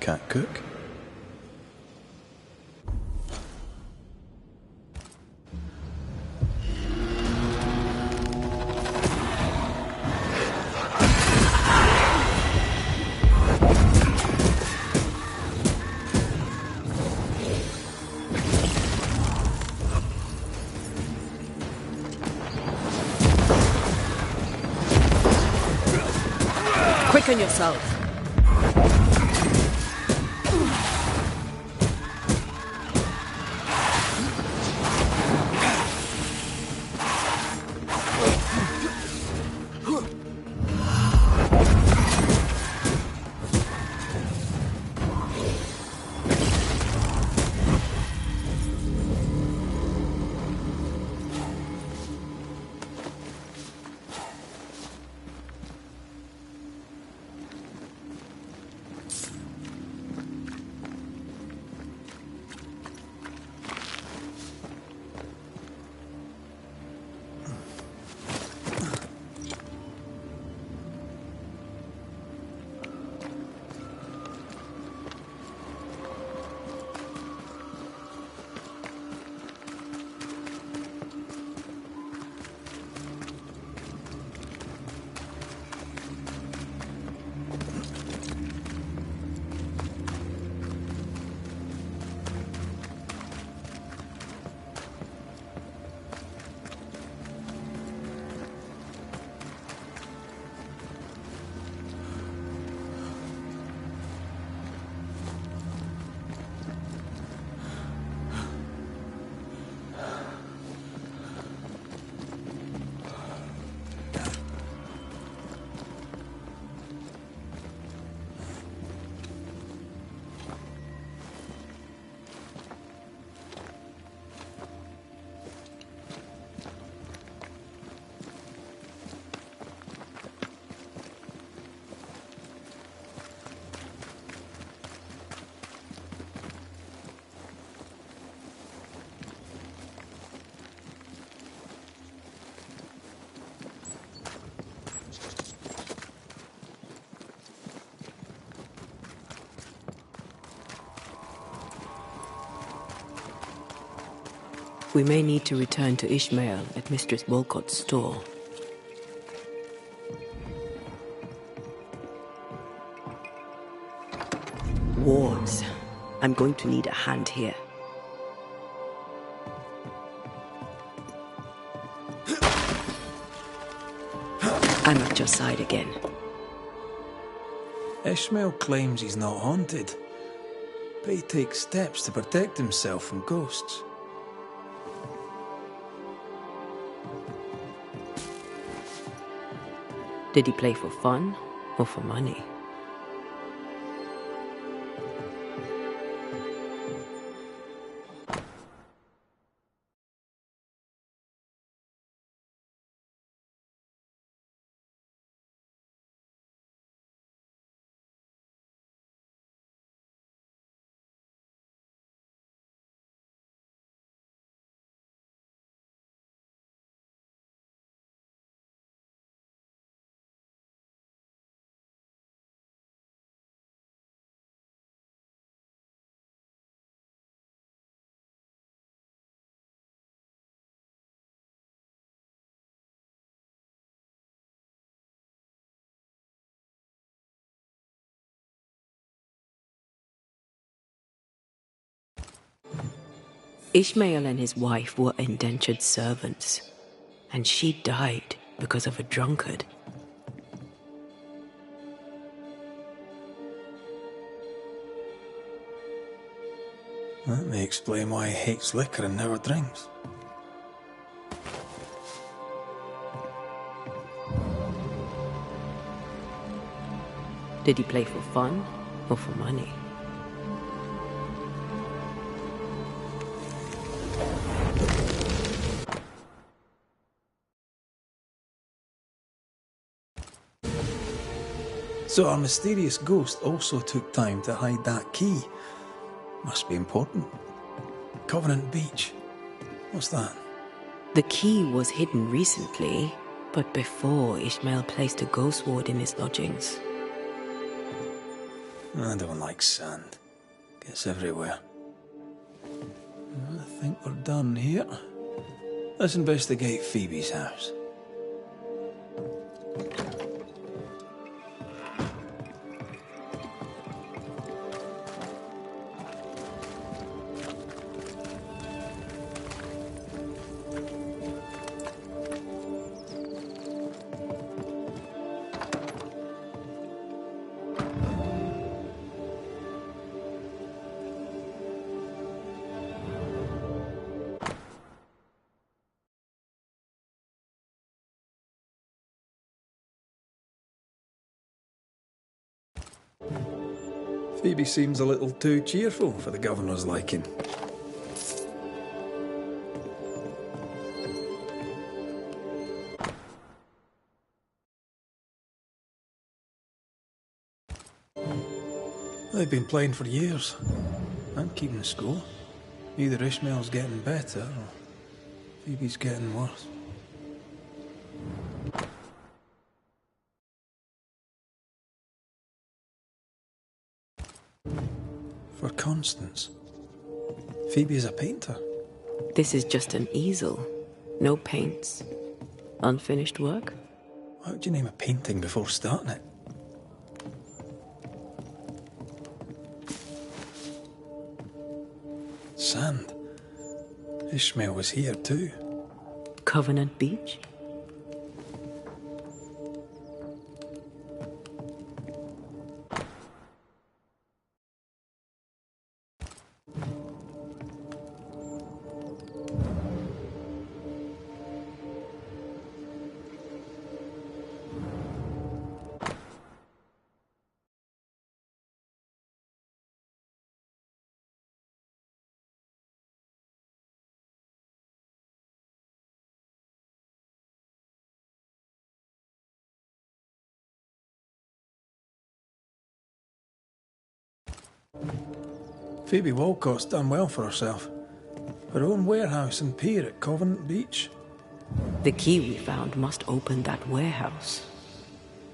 Can't cook. Quicken yourself. We may need to return to Ishmael at Mistress Wolcott's store. Wards. I'm going to need a hand here. I'm at your side again. Ishmael claims he's not haunted, but he takes steps to protect himself from ghosts. Did he play for fun or for money? Ishmael and his wife were indentured servants, and she died because of a drunkard. That may explain why he hates liquor and never drinks. Did he play for fun or for money? So our mysterious ghost also took time to hide that key. Must be important. Covenant Beach. What's that? The key was hidden recently, but before Ishmael placed a ghost ward in his lodgings. I don't like sand. Gets everywhere. I think we're done here. Let's investigate Phoebe's house. Phoebe seems a little too cheerful for the governor's liking. They've been playing for years. I'm keeping score. Either Ishmael's getting better or Phoebe's getting worse. For Constance. Phoebe is a painter. This is just an easel. No paints. Unfinished work? How would you name a painting before starting it? Sand. Ishmael was here too. Covenant Beach? Phoebe Walcott's done well for herself. Her own warehouse and pier at Covenant Beach. The key we found must open that warehouse.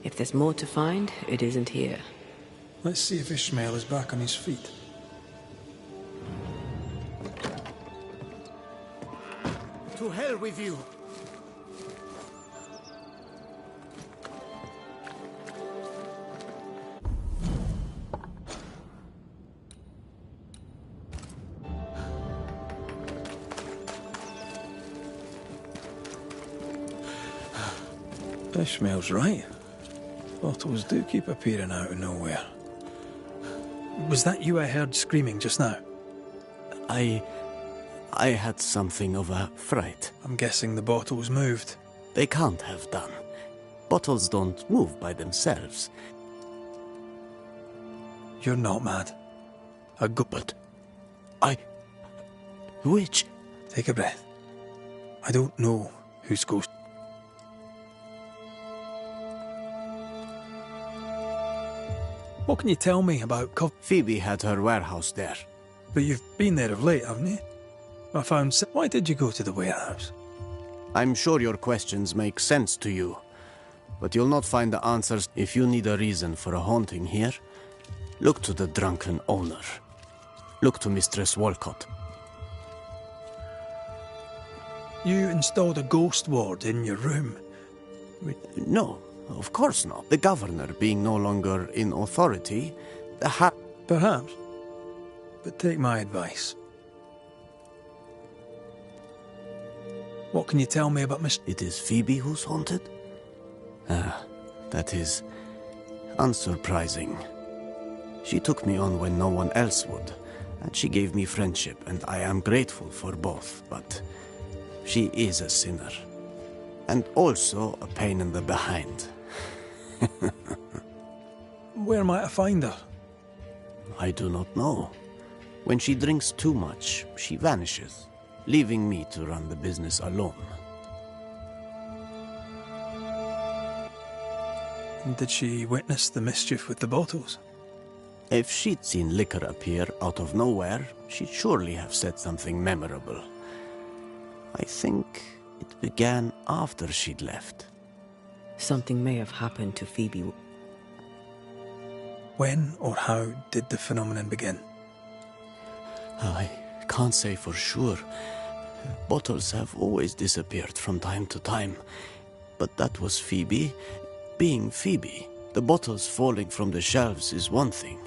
If there's more to find, it isn't here. Let's see if Ishmael is back on his feet. To hell with you! Ishmael's right. Bottles do keep appearing out of nowhere. Was that you I heard screaming just now? I had something of a fright. I'm guessing the bottles moved. They can't have done. Bottles don't move by themselves. You're not mad. But Which? Take a breath. I don't know who's ghost. What can you tell me about Phoebe had her warehouse there. But you've been there of late, haven't you? I found... Why did you go to the warehouse? I'm sure your questions make sense to you, but you'll not find the answers. If you need a reason for a haunting here, look to the drunken owner. Look to Mistress Walcott. You installed a ghost ward in your room? No, of course not. The governor being no longer in authority, Perhaps. But take my advice. What can you tell me about Miss... It is Phoebe who's haunted? Ah, that is unsurprising. She took me on when no one else would, and she gave me friendship, and I am grateful for both, but she is a sinner. And also a pain in the behind. Where might I find her? I do not know. When she drinks too much, she vanishes, leaving me to run the business alone. Did she witness the mischief with the bottles? If she'd seen liquor appear out of nowhere, she'd surely have said something memorable. I think it began after she'd left. Something may have happened to Phoebe. When or how did the phenomenon begin? I can't say for sure. Bottles have always disappeared from time to time. But that was Phoebe being Phoebe. The bottles falling from the shelves is one thing.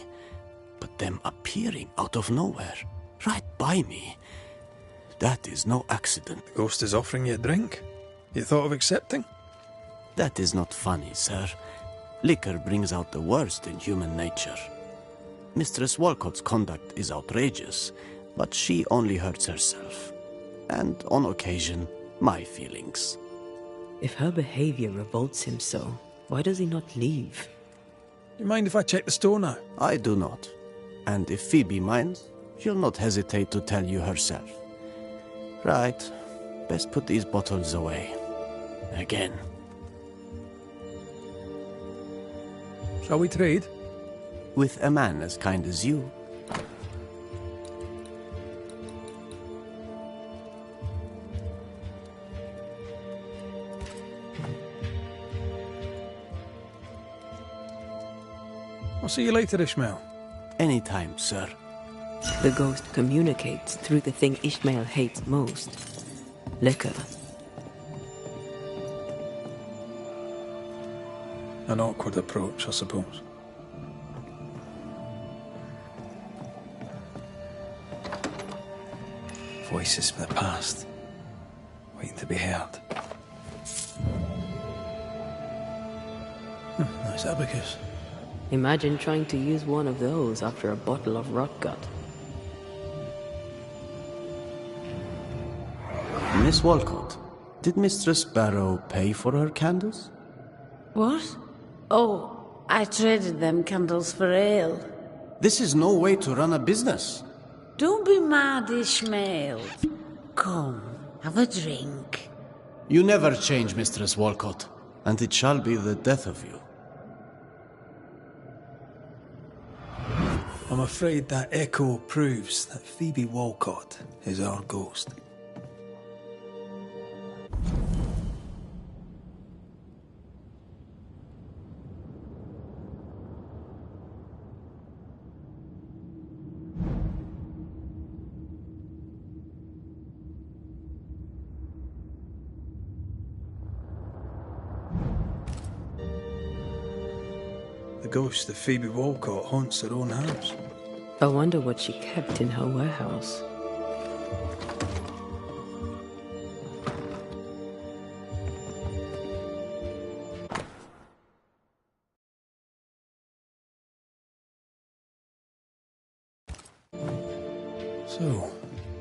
But them appearing out of nowhere, right by me, that is no accident. The ghost is offering you a drink? You thought of accepting? That is not funny, sir. Liquor brings out the worst in human nature. Mistress Walcott's conduct is outrageous, but she only hurts herself. And, on occasion, my feelings. If her behavior revolts him so, why does he not leave? You mind if I check the store now? I do not. And if Phoebe minds, she'll not hesitate to tell you herself. Right. Best put these bottles away. Again. Shall we trade? With a man as kind as you. I'll see you later, Ishmael. Anytime, sir. The ghost communicates through the thing Ishmael hates most. Liquor. An awkward approach, I suppose. Voices from the past, waiting to be heard. Nice abacus. Imagine trying to use one of those after a bottle of rotgut. Miss Walcott, did Mistress Barrow pay for her candles? What? Oh, I traded them candles for ale. This is no way to run a business. Don't be mad, Ishmael. Come, have a drink. You never change, Mistress Walcott, and it shall be the death of you. I'm afraid that echo proves that Phoebe Walcott is our ghost. The ghost of Phoebe Walcott haunts her own house. I wonder what she kept in her warehouse. So,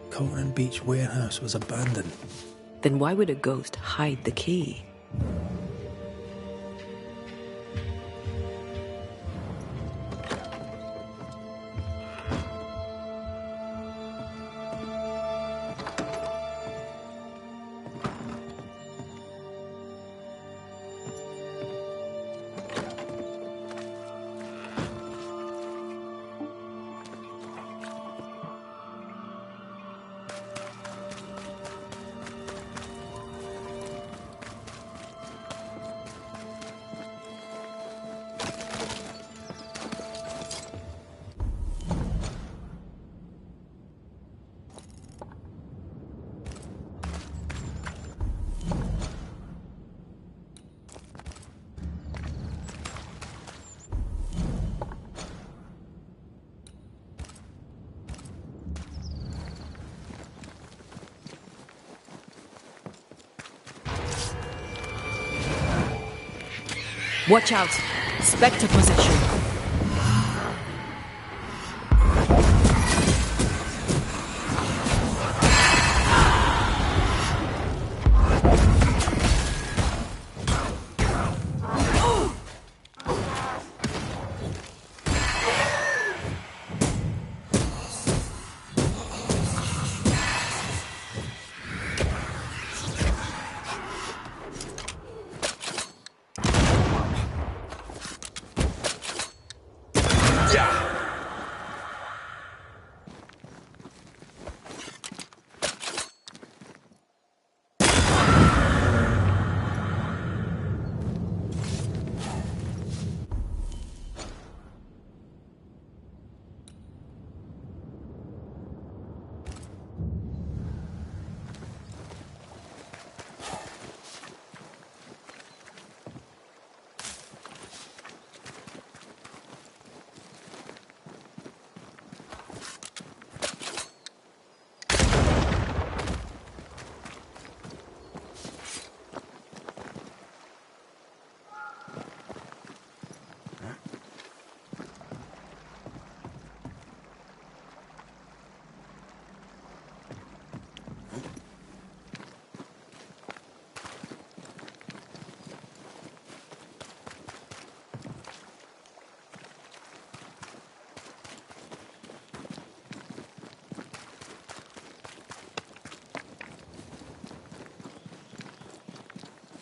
Covenant Beach warehouse was abandoned. Then why would a ghost hide the key? Watch out! Spectre possession!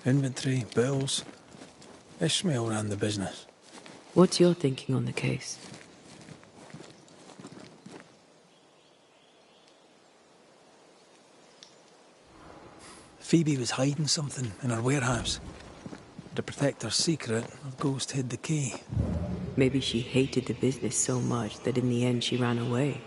Inventory, bills. Ishmael ran the business. What's your thinking on the case? Phoebe was hiding something in her warehouse. To protect her secret, her ghost hid the key. Maybe she hated the business so much that in the end she ran away.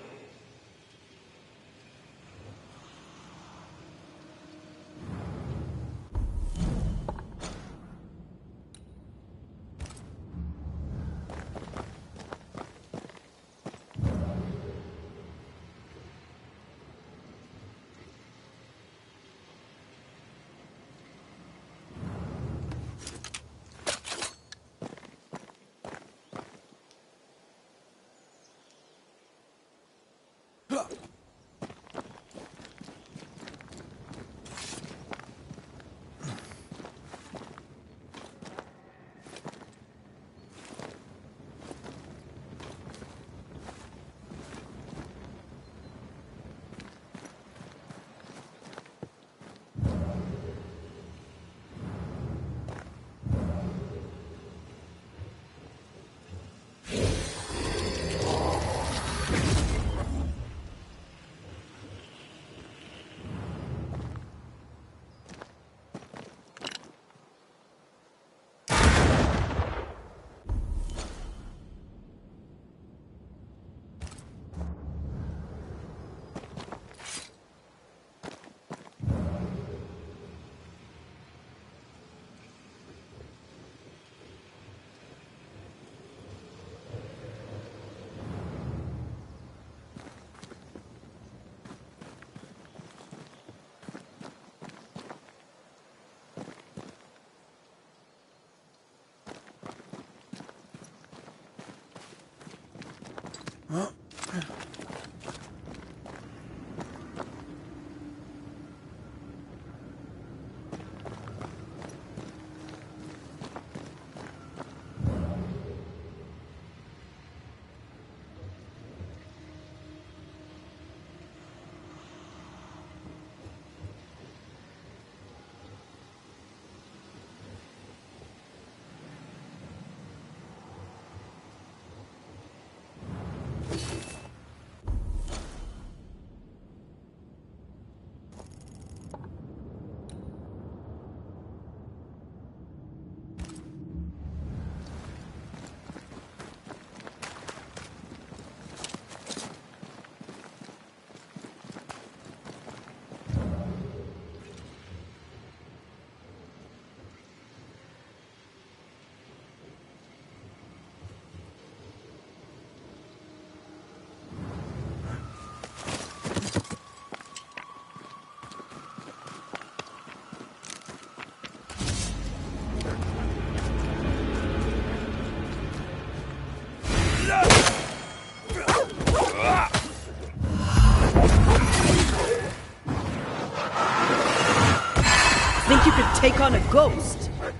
Think you could take on a ghost? I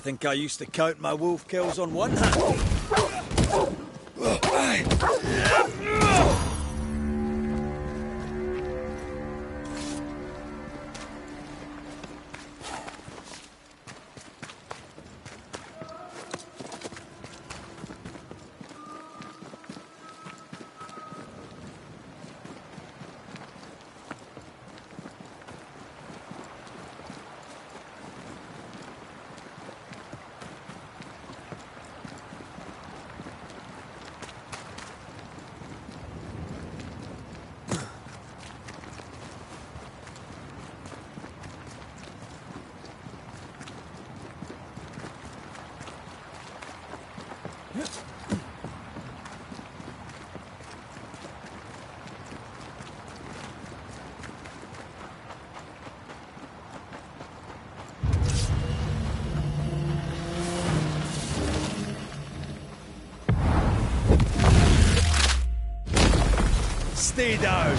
think I used to count my wolf kills on one hand. Stay down.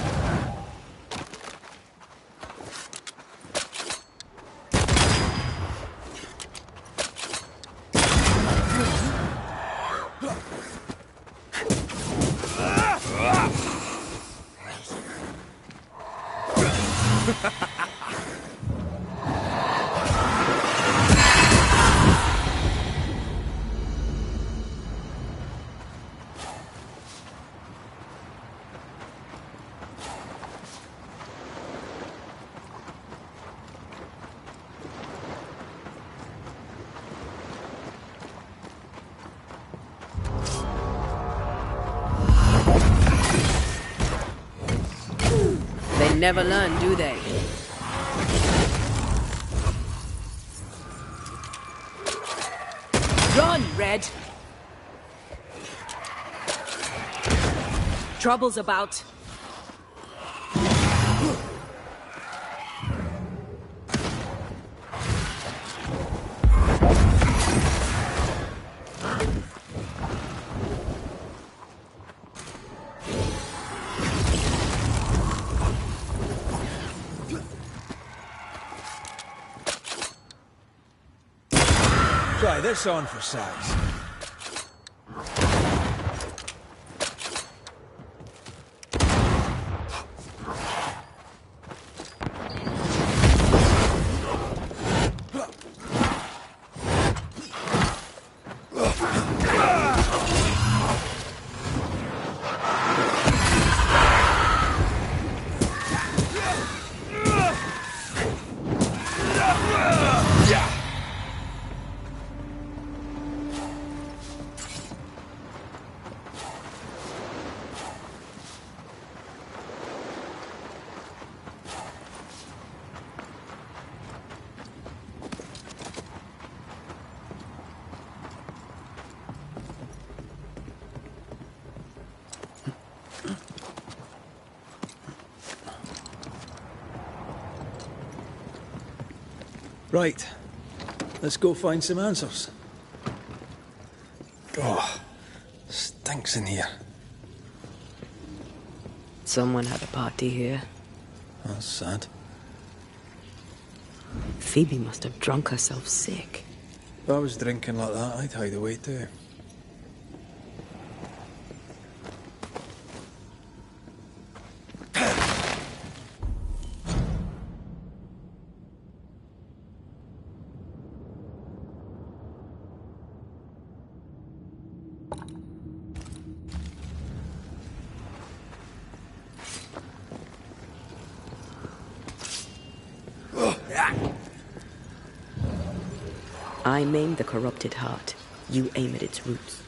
never learn, do they? Run, Red! Trouble's about. Try this on for size. Right. Let's go find some answers. Oh, stinks in here. Someone had a party here. That's sad. Phoebe must have drunk herself sick. If I was drinking like that, I'd hide away too. I maim the corrupted heart. You aim at its roots.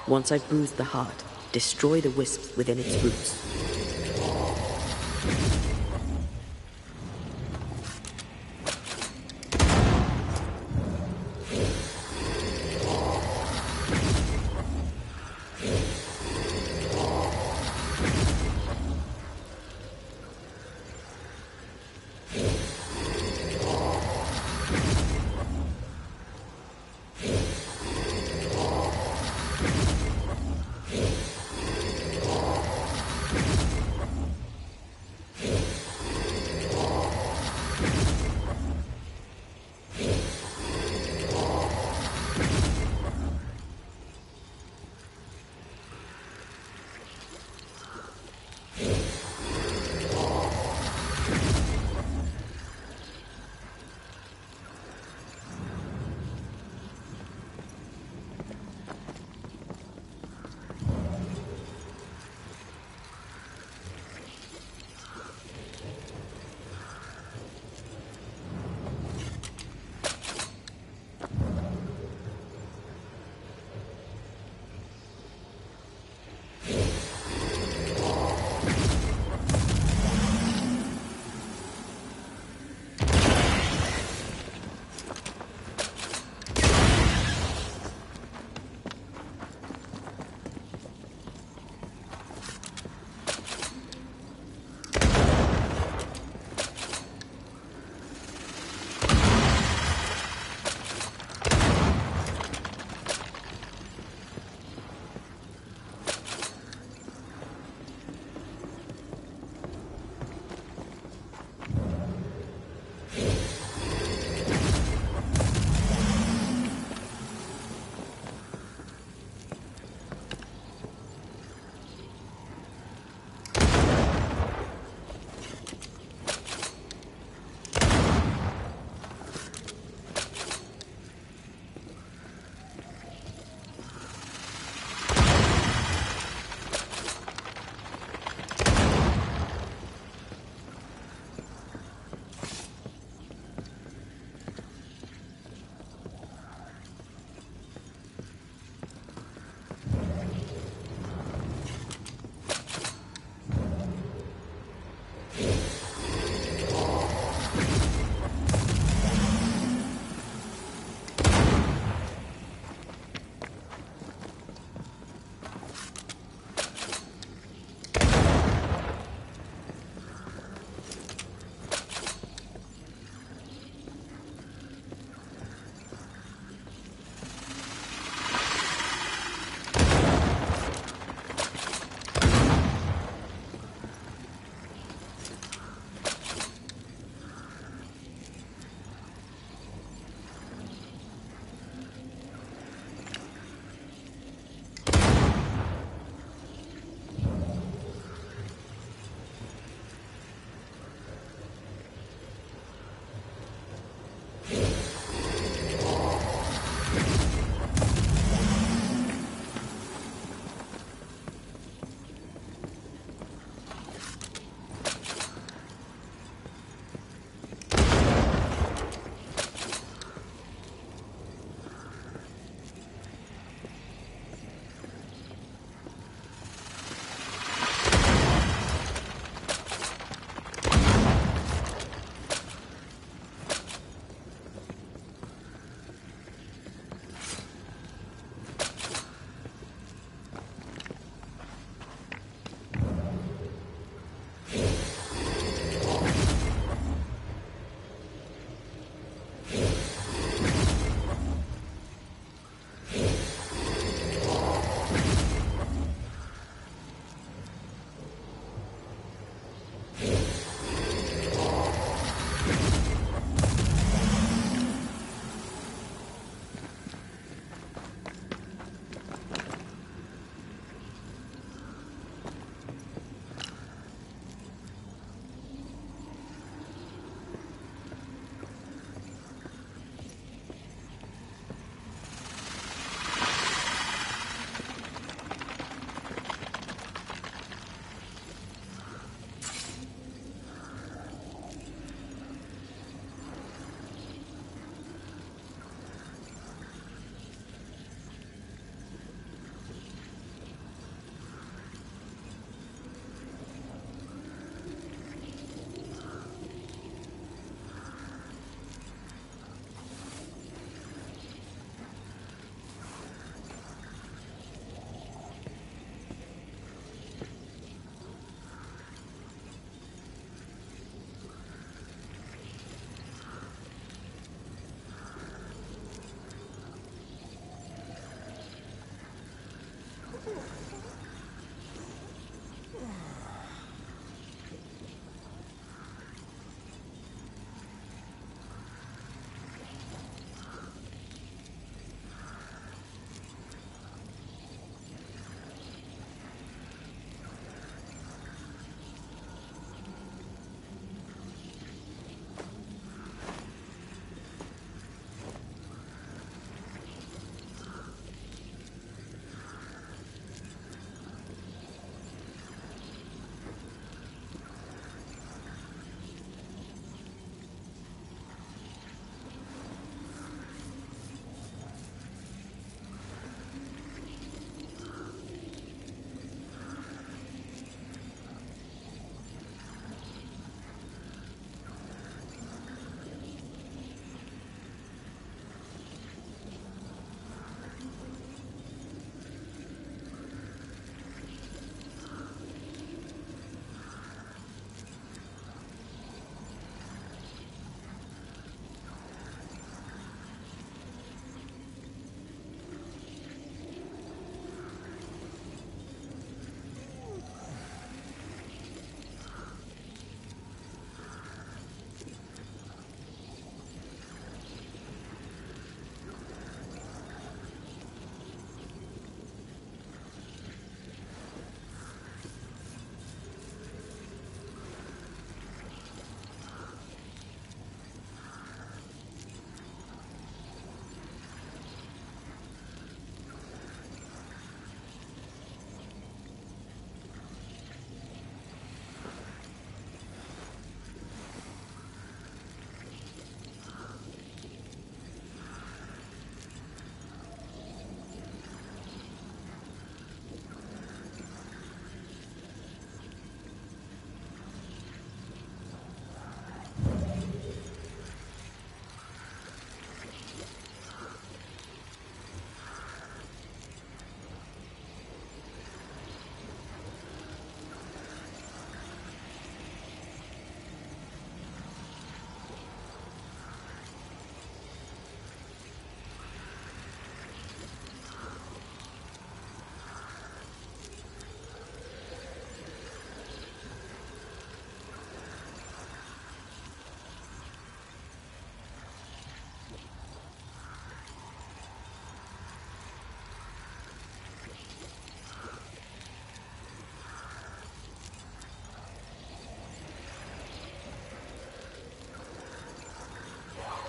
Once I've bruised the heart, destroy the wisps within its roots.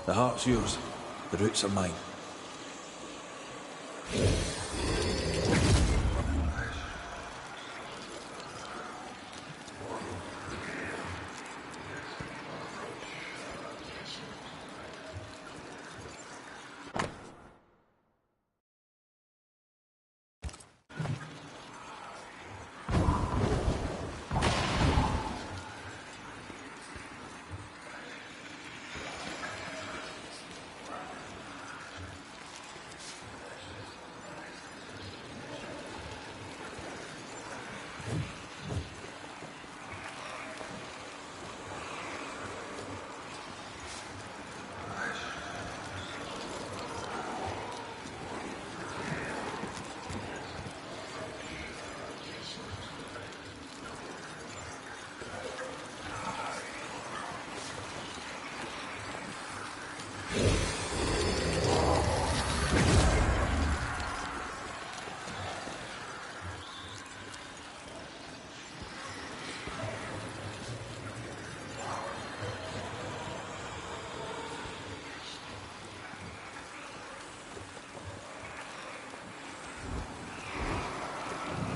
The heart's yours. The roots are mine.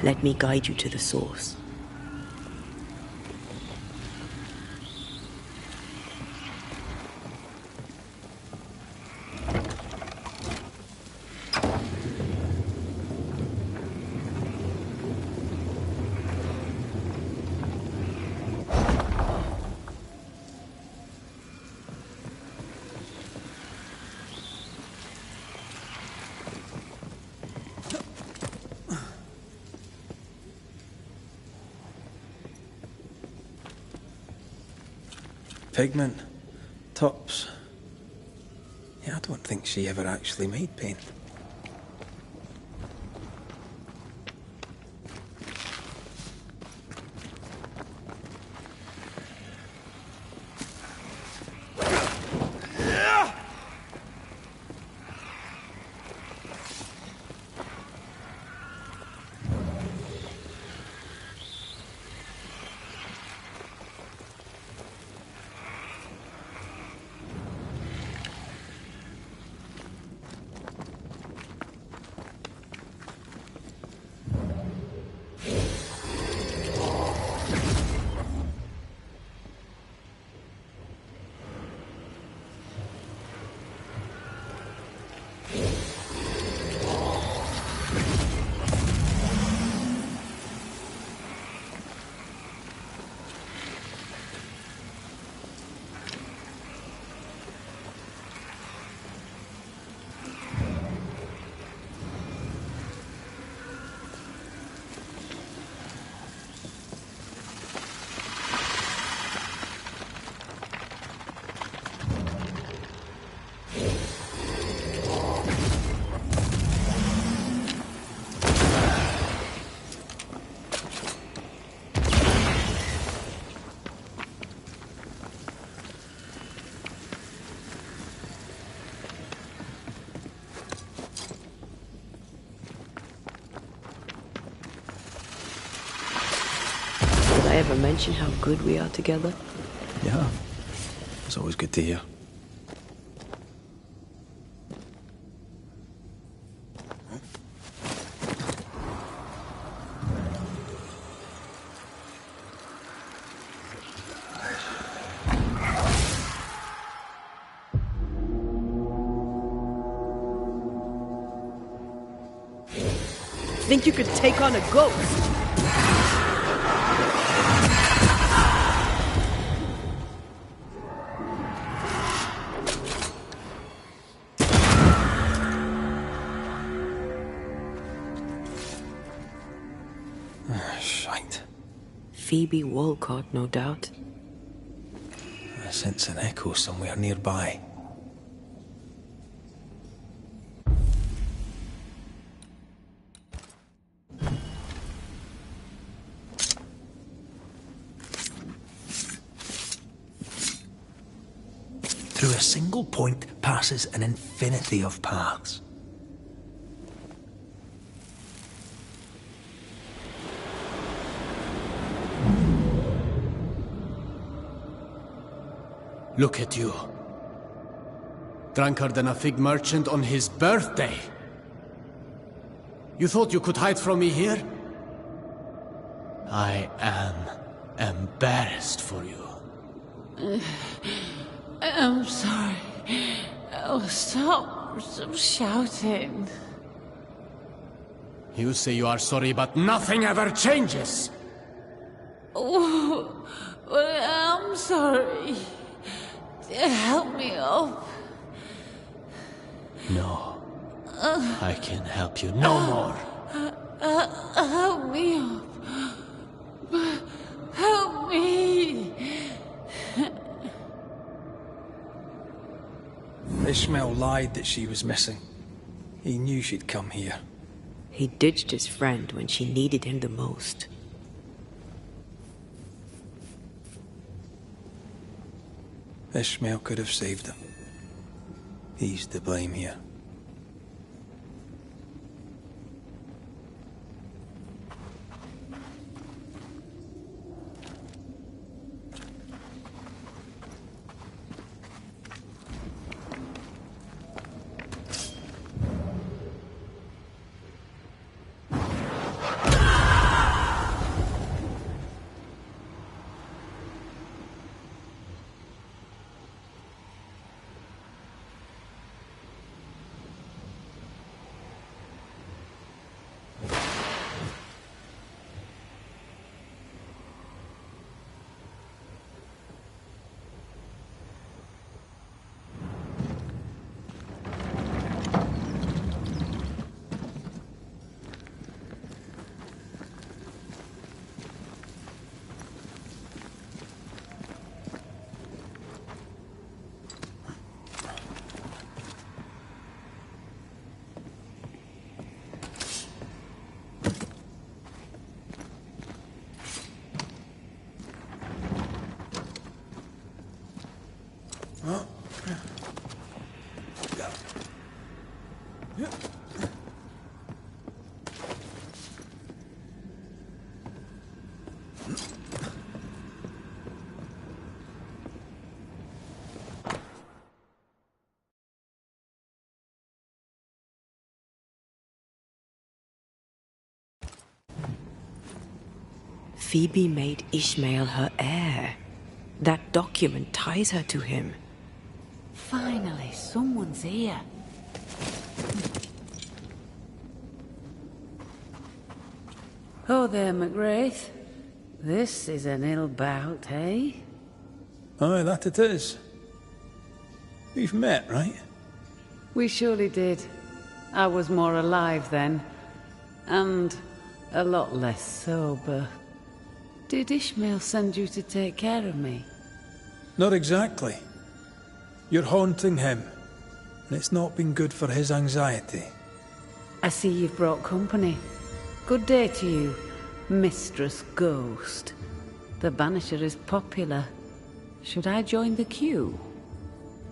Let me guide you to the source. Pigment. Tops. Yeah, I don't think she ever actually made paint. Did I ever mention how good we are together? Yeah. It's always good to hear. Think you could take on a ghost? Shite. Phoebe Walcott, no doubt. I sense an echo somewhere nearby. Through a single point passes an infinity of paths. Look at you. Drunkard than a fig merchant on his birthday. You thought you could hide from me here? I am embarrassed for you. I'm sorry. Oh, stop shouting. You say you are sorry, but nothing ever changes! Oh, well, I'm sorry. Help me up. No. I can help you no more. Help me up. Help me. Ishmael lied that she was missing. He knew she'd come here. He ditched his friend when she needed him the most. Ishmael could have saved him. He's to blame here. Phoebe made Ishmael her heir. That document ties her to him. Finally, someone's here. Oh there, McGrath. This is an ill bout, eh? Aye, that it is. We've met, right? We surely did. I was more alive then. And a lot less sober. Did Ishmael send you to take care of me? Not exactly. You're haunting him, and it's not been good for his anxiety. I see you've brought company. Good day to you, Mistress Ghost. The Banisher is popular. Should I join the queue?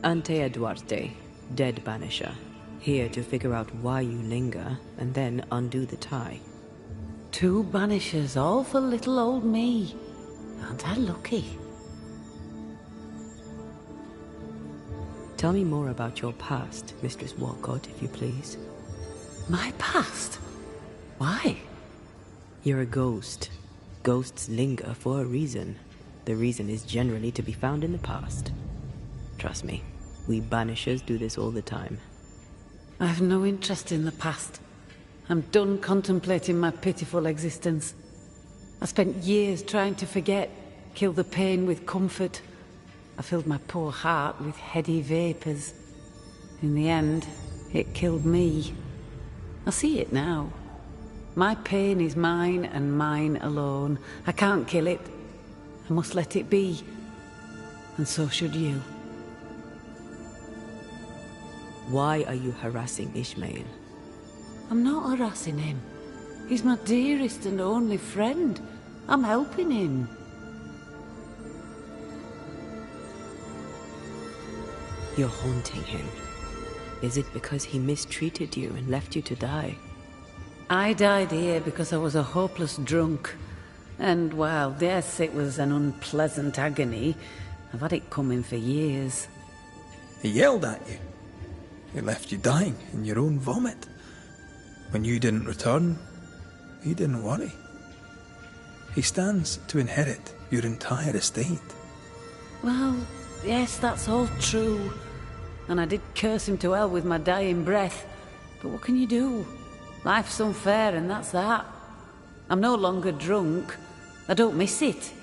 Antea Duarte, dead Banisher. Here to figure out why you linger, and then undo the tie. 2 banishers, all for little old me. Aren't I lucky? Tell me more about your past, Mistress Walcott, if you please. My past? Why? You're a ghost. Ghosts linger for a reason. The reason is generally to be found in the past. Trust me, we banishers do this all the time. I have no interest in the past. I'm done contemplating my pitiful existence. I spent years trying to forget, kill the pain with comfort. I filled my poor heart with heady vapors. In the end, it killed me. I see it now. My pain is mine and mine alone. I can't kill it. I must let it be. And so should you. Why are you harassing Ishmael? I'm not harassing him. He's my dearest and only friend. I'm helping him. You're haunting him. Is it because he mistreated you and left you to die? I died here because I was a hopeless drunk. And while yes, it was an unpleasant agony, I've had it coming for years. He yelled at you. He left you dying in your own vomit. When you didn't return, he didn't worry. He stands to inherit your entire estate. Well, yes, that's all true. And I did curse him to hell with my dying breath. But what can you do? Life's unfair, and that's that. I'm no longer drunk. I don't miss it.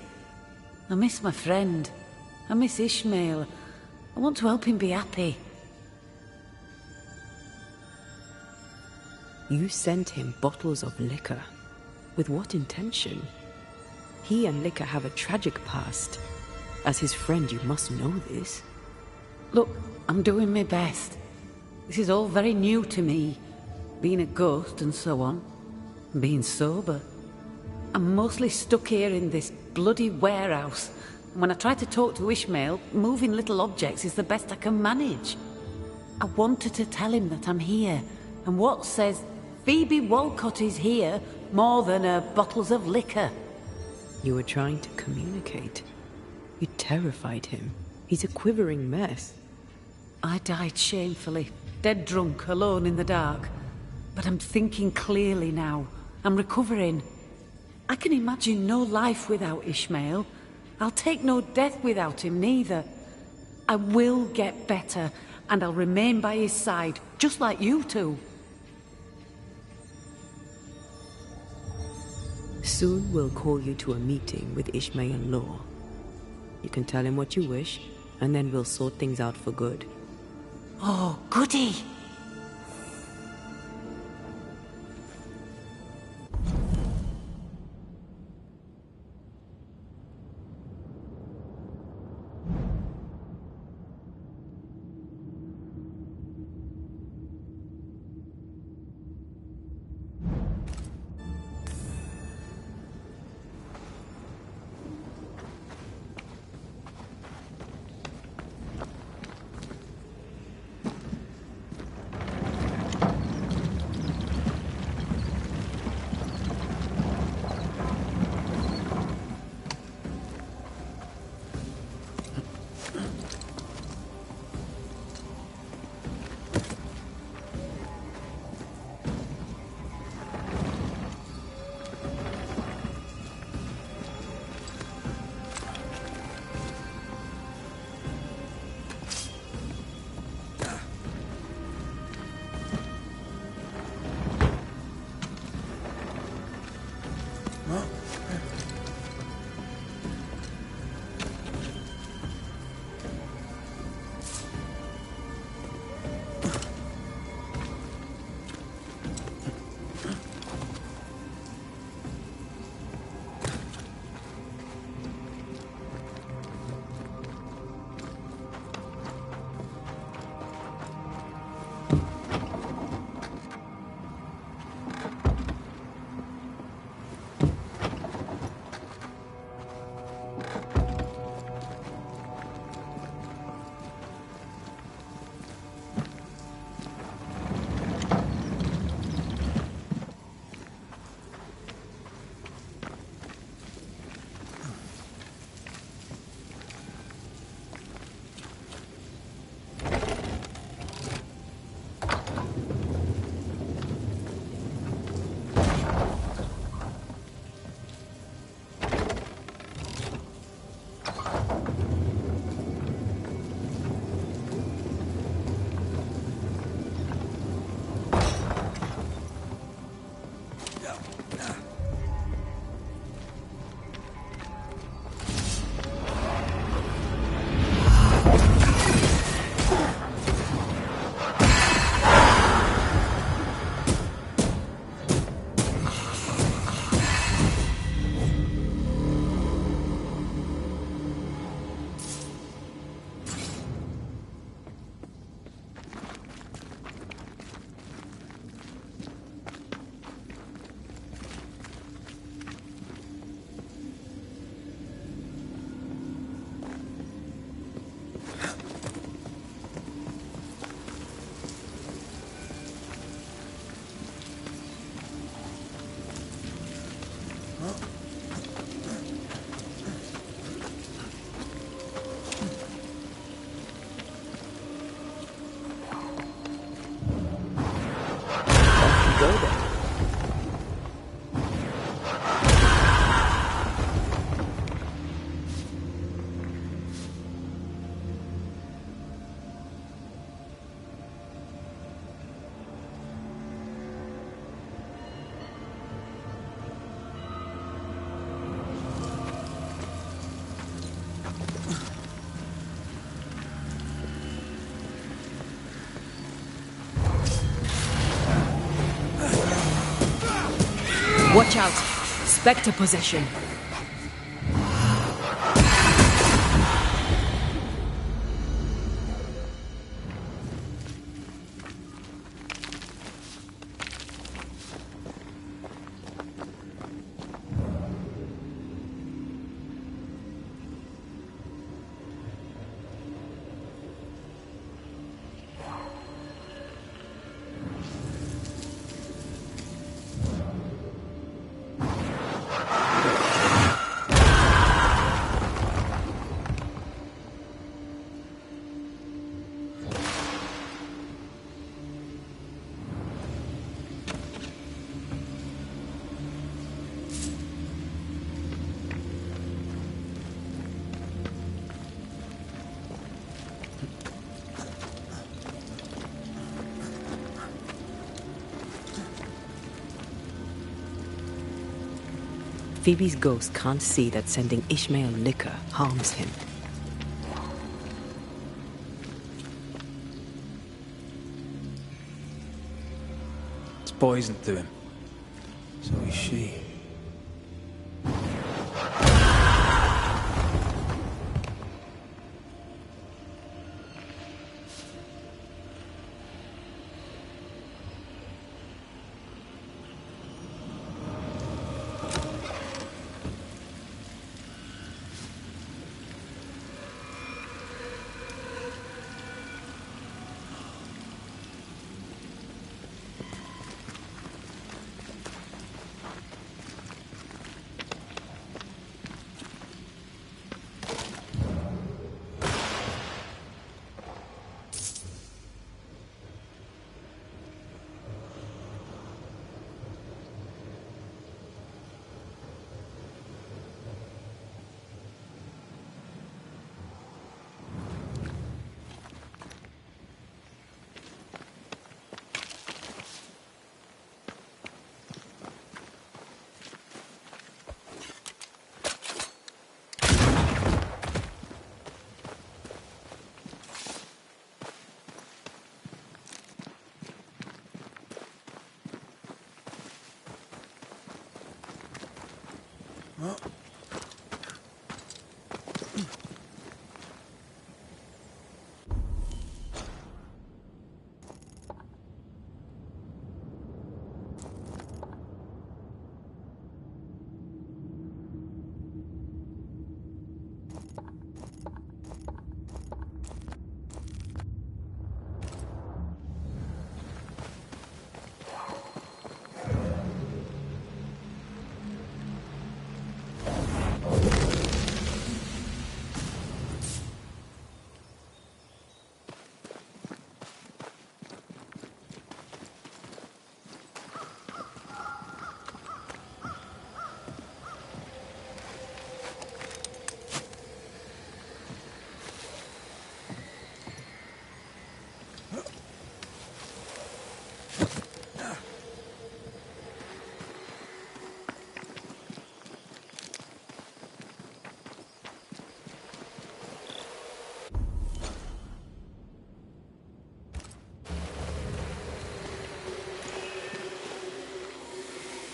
I miss my friend. I miss Ishmael. I want to help him be happy. You sent him bottles of liquor. With what intention? He and liquor have a tragic past. As his friend, you must know this. Look, I'm doing my best. This is all very new to me. Being a ghost and so on. And being sober. I'm mostly stuck here in this bloody warehouse. And when I try to talk to Ishmael, moving little objects is the best I can manage. I wanted to tell him that I'm here. And what says Phoebe Walcott is here more than her bottles of liquor? You were trying to communicate. You terrified him. He's a quivering mess. I died shamefully, dead drunk, alone in the dark. But I'm thinking clearly now. I'm recovering. I can imagine no life without Ishmael. I'll take no death without him neither. I will get better, and I'll remain by his side, just like you two. Soon we'll call you to a meeting with Ishmael Law. You can tell him what you wish, and then we'll sort things out for good. Oh, goody! Watch out! Spectre possession. Phoebe's ghost can't see that sending Ishmael liquor harms him. It's poison to him. So is she.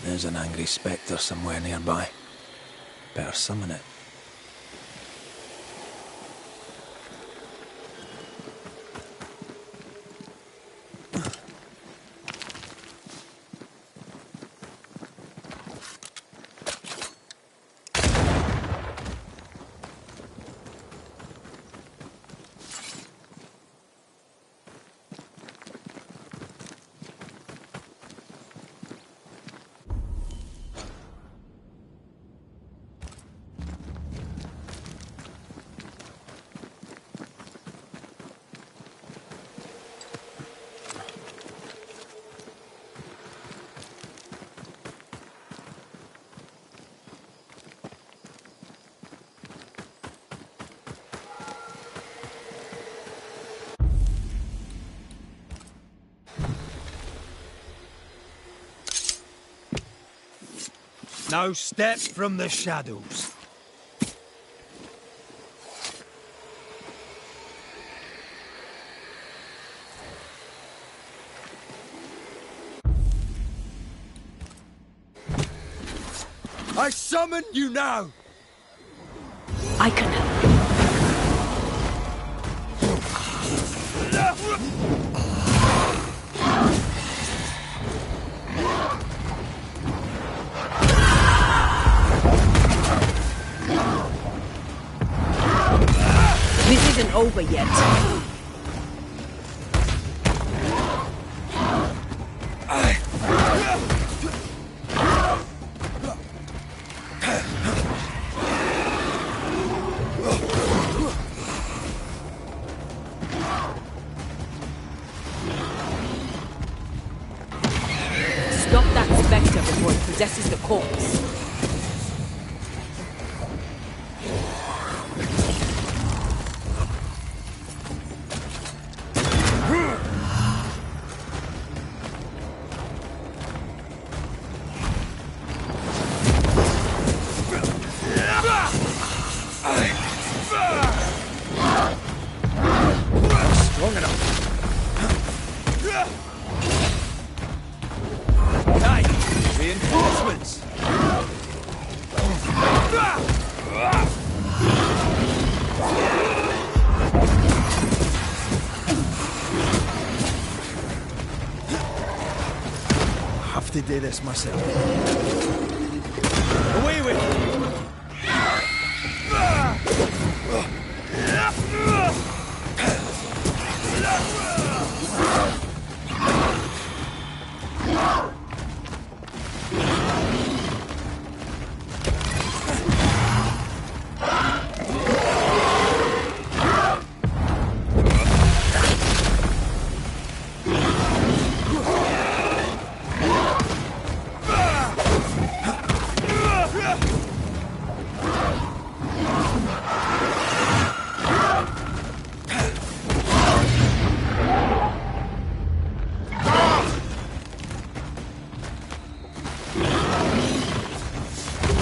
There's an angry spectre somewhere nearby. Better summon it. No step from the shadows. I summon you now! I can help. This isn't over yet. Stop that spectre before it possesses the corpse. Strong enough. Hey, reinforcements. I have to do this myself. Away with you.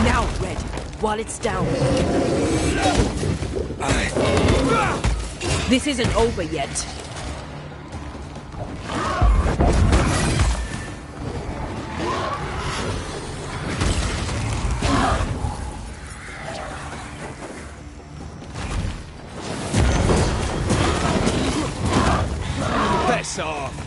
Now, Red, while it's down. This isn't over yet. Piss off.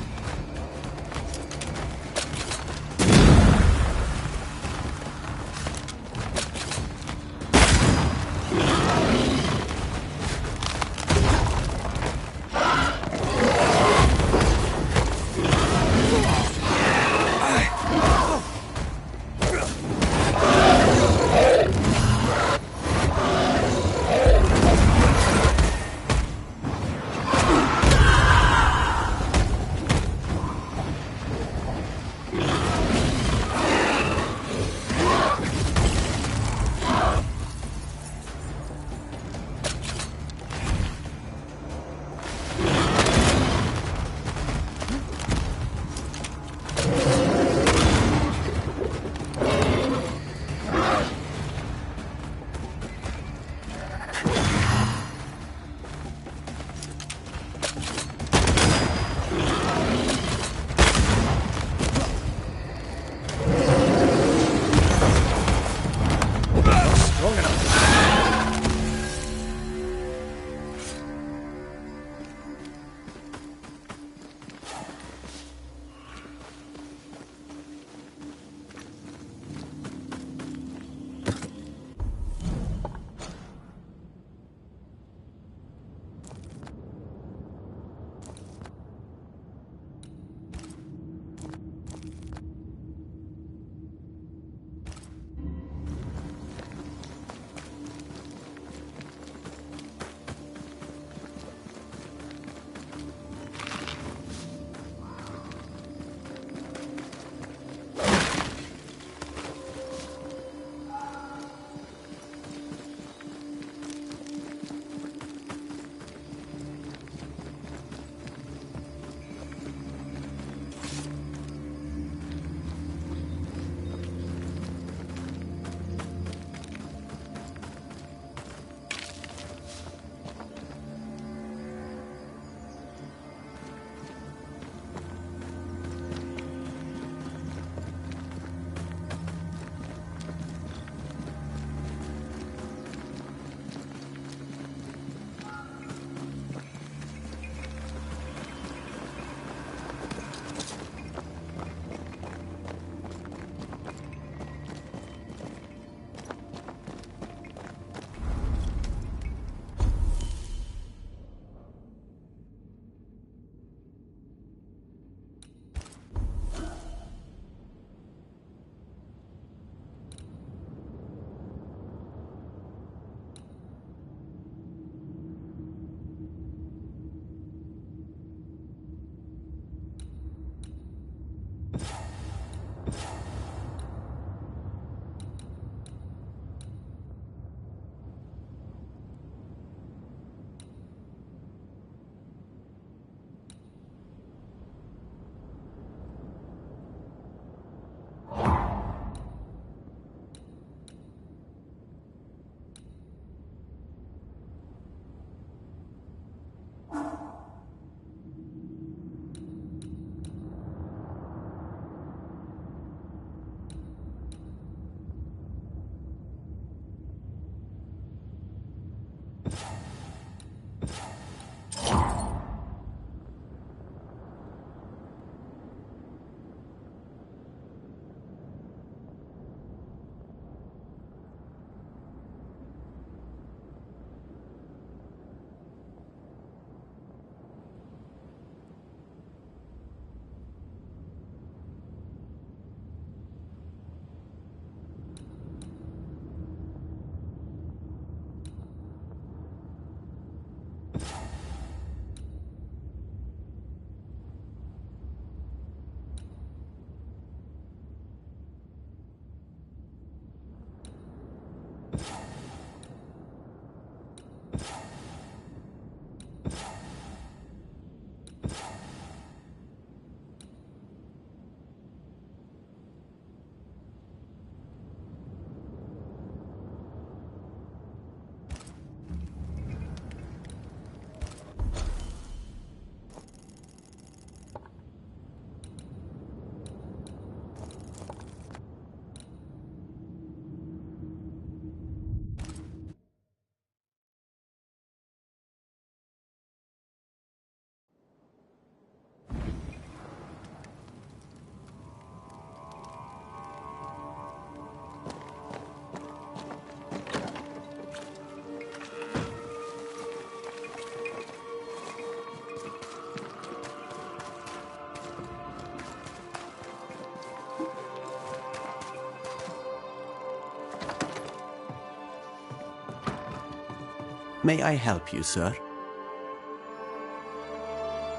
May I help you, sir?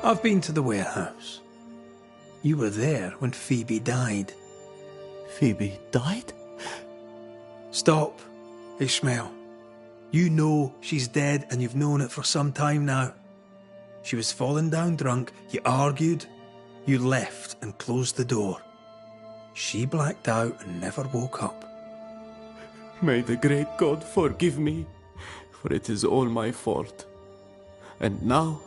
I've been to the warehouse. You were there when Phoebe died. Phoebe died? Stop, Ishmael. You know she's dead and you've known it for some time now. She was falling down drunk, you argued, you left and closed the door. She blacked out and never woke up. May the great God forgive me, for it is all my fault. And now,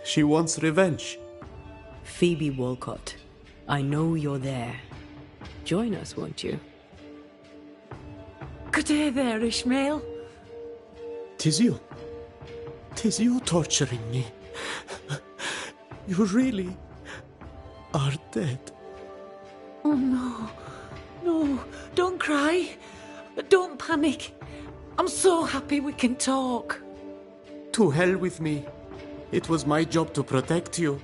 she wants revenge. Phoebe Walcott, I know you're there. Join us, won't you? Good day there, Ishmael. 'Tis you. 'Tis you torturing me. You really are dead. Oh no. No, don't cry. Don't panic. I'm so happy we can talk. To hell with me. It was my job to protect you.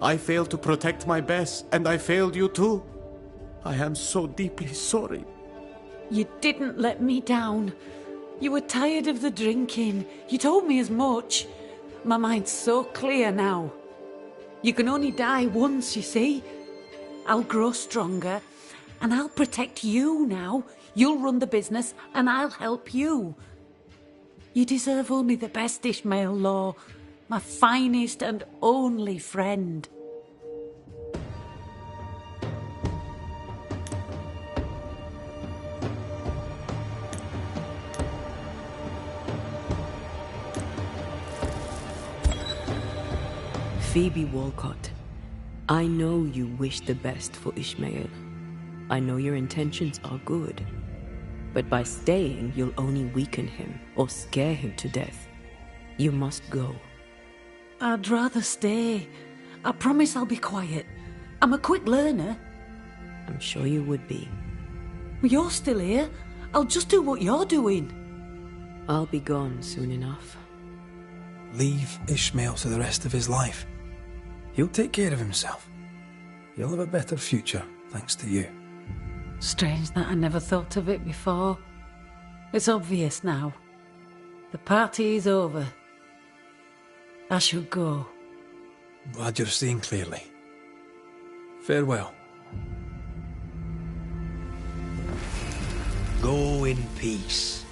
I failed to protect my best, and I failed you too. I am so deeply sorry. You didn't let me down. You were tired of the drinking. You told me as much. My mind's so clear now. You can only die once, you see. I'll grow stronger, and I'll protect you now. You'll run the business, and I'll help you. You deserve only the best, Ishmael Law. My finest and only friend. Phoebe Walcott, I know you wish the best for Ishmael. I know your intentions are good. But by staying, you'll only weaken him or scare him to death. You must go. I'd rather stay. I promise I'll be quiet. I'm a quick learner. I'm sure you would be. You're still here. I'll just do what you're doing. I'll be gone soon enough. Leave Ishmael to the rest of his life. He'll take care of himself. He'll have a better future, thanks to you. Strange that I never thought of it before. It's obvious now. The party is over. I should go. Glad you're seeing clearly. Farewell. Go in peace.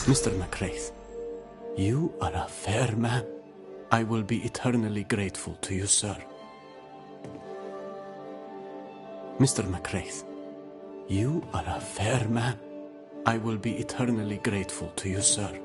Mr. McWraith, you are a fair man. I will be eternally grateful to you, sir. Mr. McWraith, you are a fair man. I will be eternally grateful to you, sir.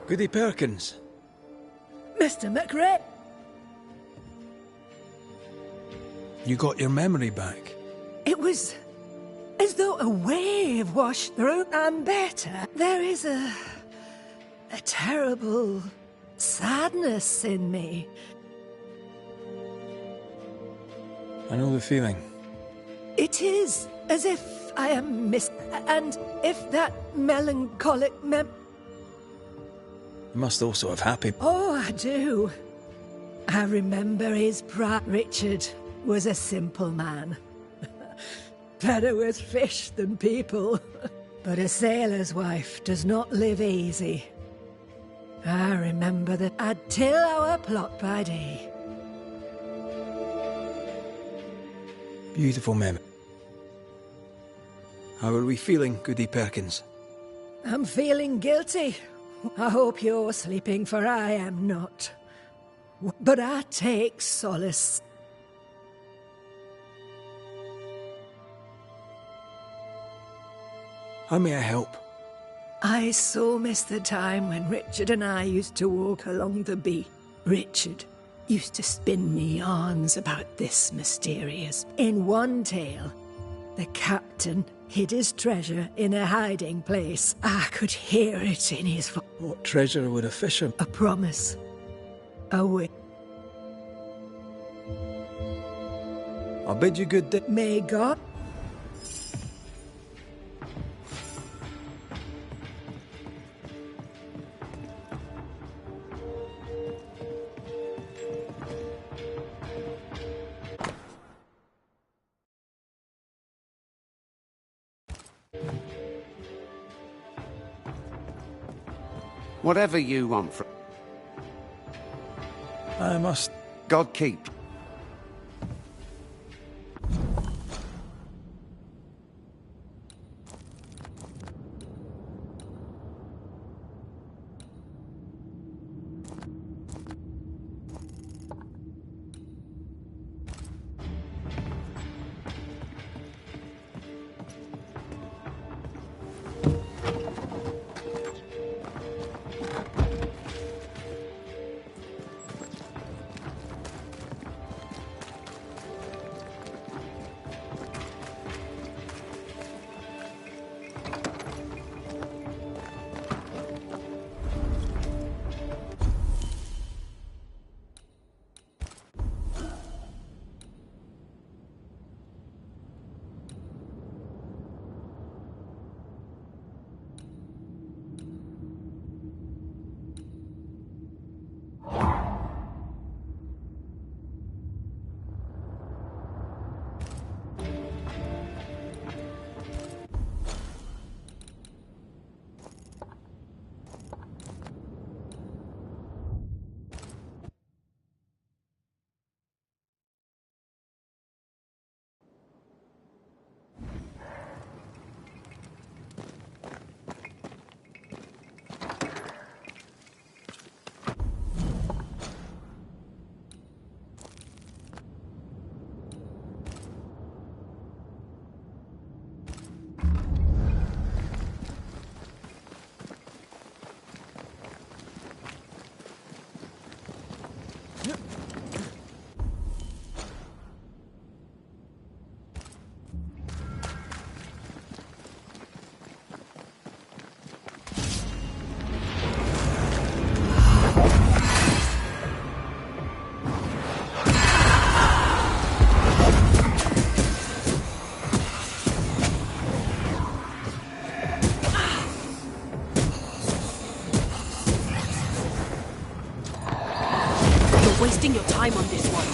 Goody Perkins. Mr. McRae. You got your memory back. It was as though a wave washed through. I'm better. There is a terrible sadness in me. I know the feeling. It is as if I am miss. And if that melancholic You must also have happy. Oh, I do. I remember his pride. Richard was a simple man. Better with fish than people. But a sailor's wife does not live easy. I remember that I'd till our plot by day. Beautiful memory. How are we feeling, Goody Perkins? I'm feeling guilty. I hope you're sleeping, for I am not. But I take solace. How may I help? I so miss the time when Richard and I used to walk along the beach. Richard used to spin me yarns about this mysterious. In one tale, the captain hid his treasure in a hiding place. I could hear it in his voice. What treasure would a fisher... A promise. A wish. I'll bid you good day. May God... Whatever you want from... I must... God keep. Wasting your time on this one.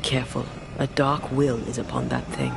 Careful. A dark will is upon that thing.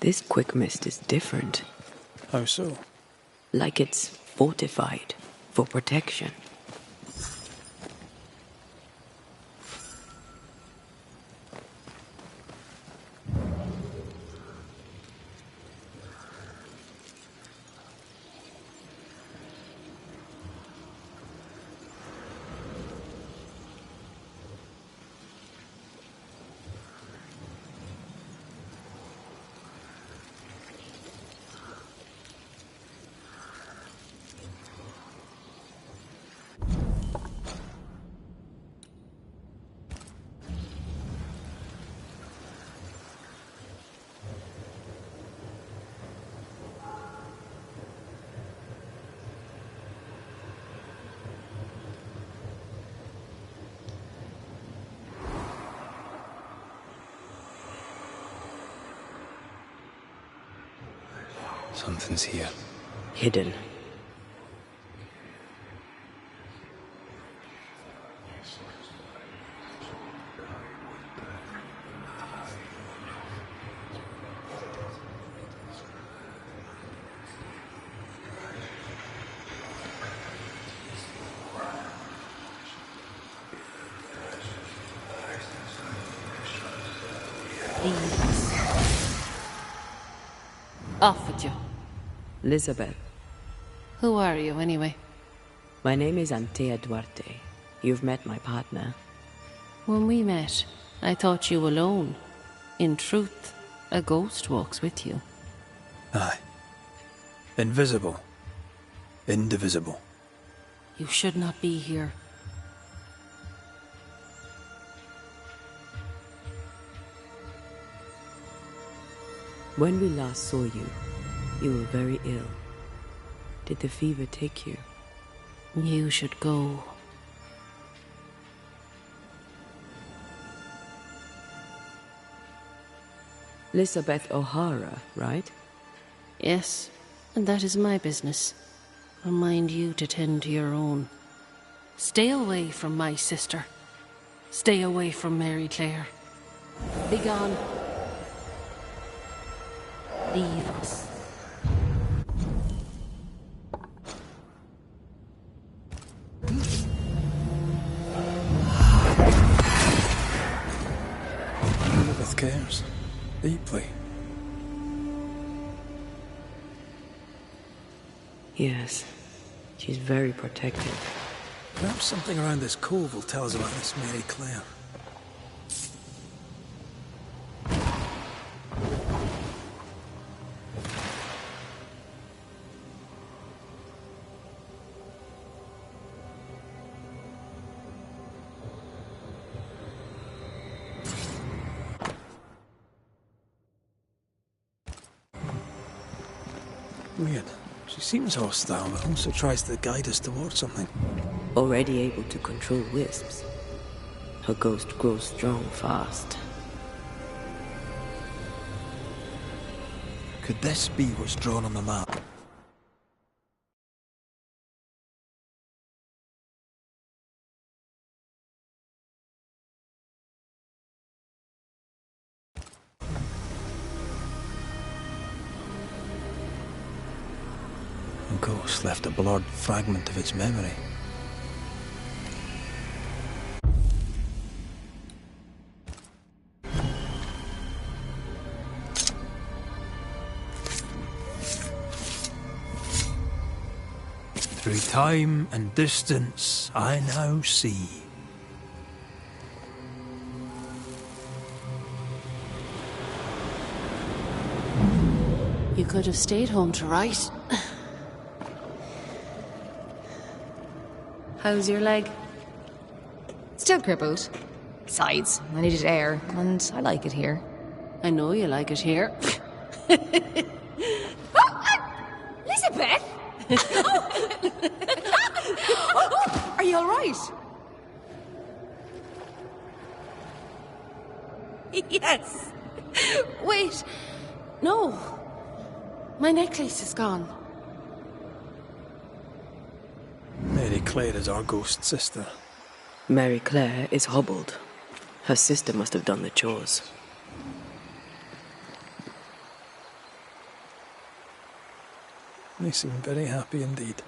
This quick mist is different. How so? Like it's fortified for protection. Something's here. Hidden. Leave us. Off with you. Elizabeth, Who are you, anyway? my name is Antea Duarte. You've met my partner. When we met, I thought you alone. In truth, a ghost walks with you. Aye. Invisible. Indivisible. You should not be here. When we last saw you, you were very ill. Did the fever take you? You should go. Elizabeth O'Hara, right? Yes, and that is my business. I'll mind you to tend to your own. Stay away from my sister. Stay away from Mary Claire. Be gone. Leave us. Elizabeth cares. Deeply. Yes. She's very protective. Perhaps something around this cove will tell us about this Mary Claire. Weird. She seems hostile, but also tries to guide us towards something. Already able to control wisps. Her ghost grows strong fast. Could this be what's drawn on the map? The ghost left a blurred fragment of its memory. Through time and distance, I now see. You could have stayed home to write. How's your leg? Still crippled. Besides, I needed air, and I like it here. I know you like it here. Elizabeth! Are you alright? Yes. Wait. No. My necklace is gone. Mary Claire is our ghost sister. Mary Claire is hobbled. Her sister must have done the chores. They seem very happy indeed.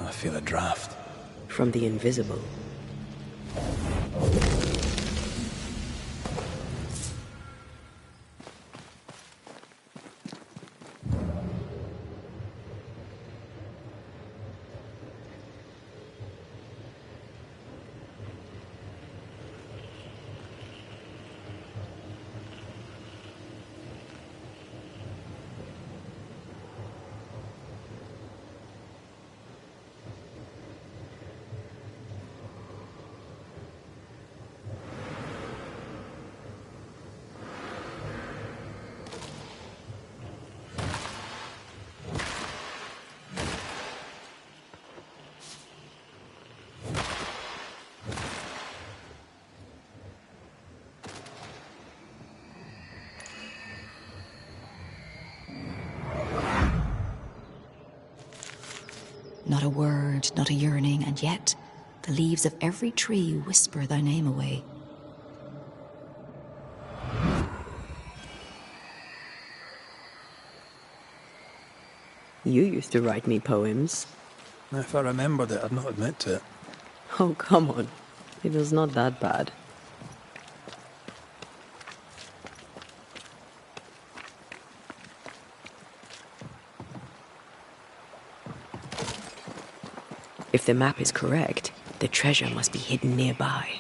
I feel a draft. From the invisible. Not a word, not a yearning, and yet the leaves of every tree whisper thy name away. You used to write me poems. If I remembered it, I'd not admit to it. Oh, come on. It was not that bad. If the map is correct, the treasure must be hidden nearby.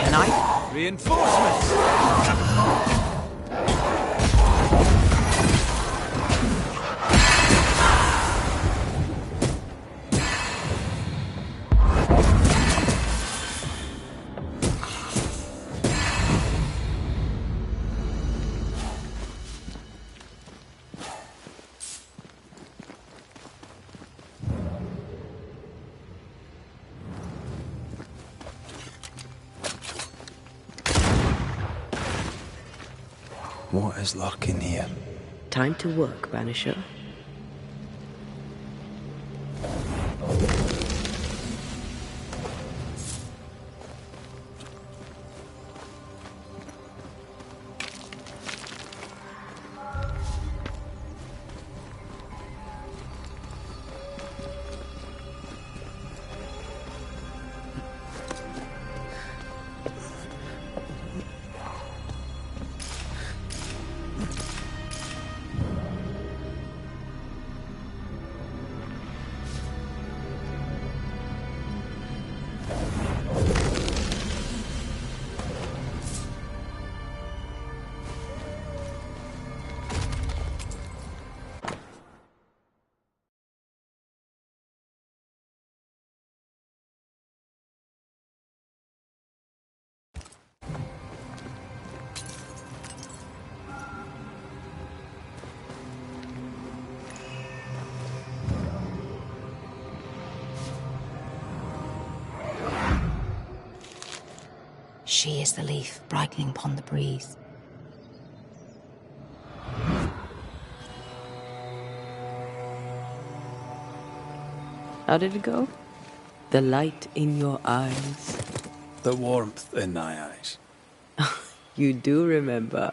Can I? Reinforcements! What is lurking here? Time to work, Banisher. She is the leaf brightening upon the breeze. How did it go? The light in your eyes. The warmth in thy eyes. You do remember.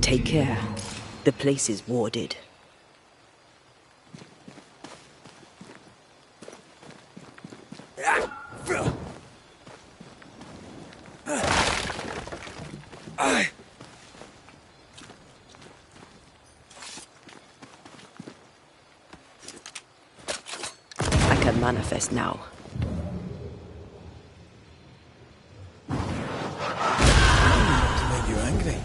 Take care. The place is warded. I can manifest now. To make you angry.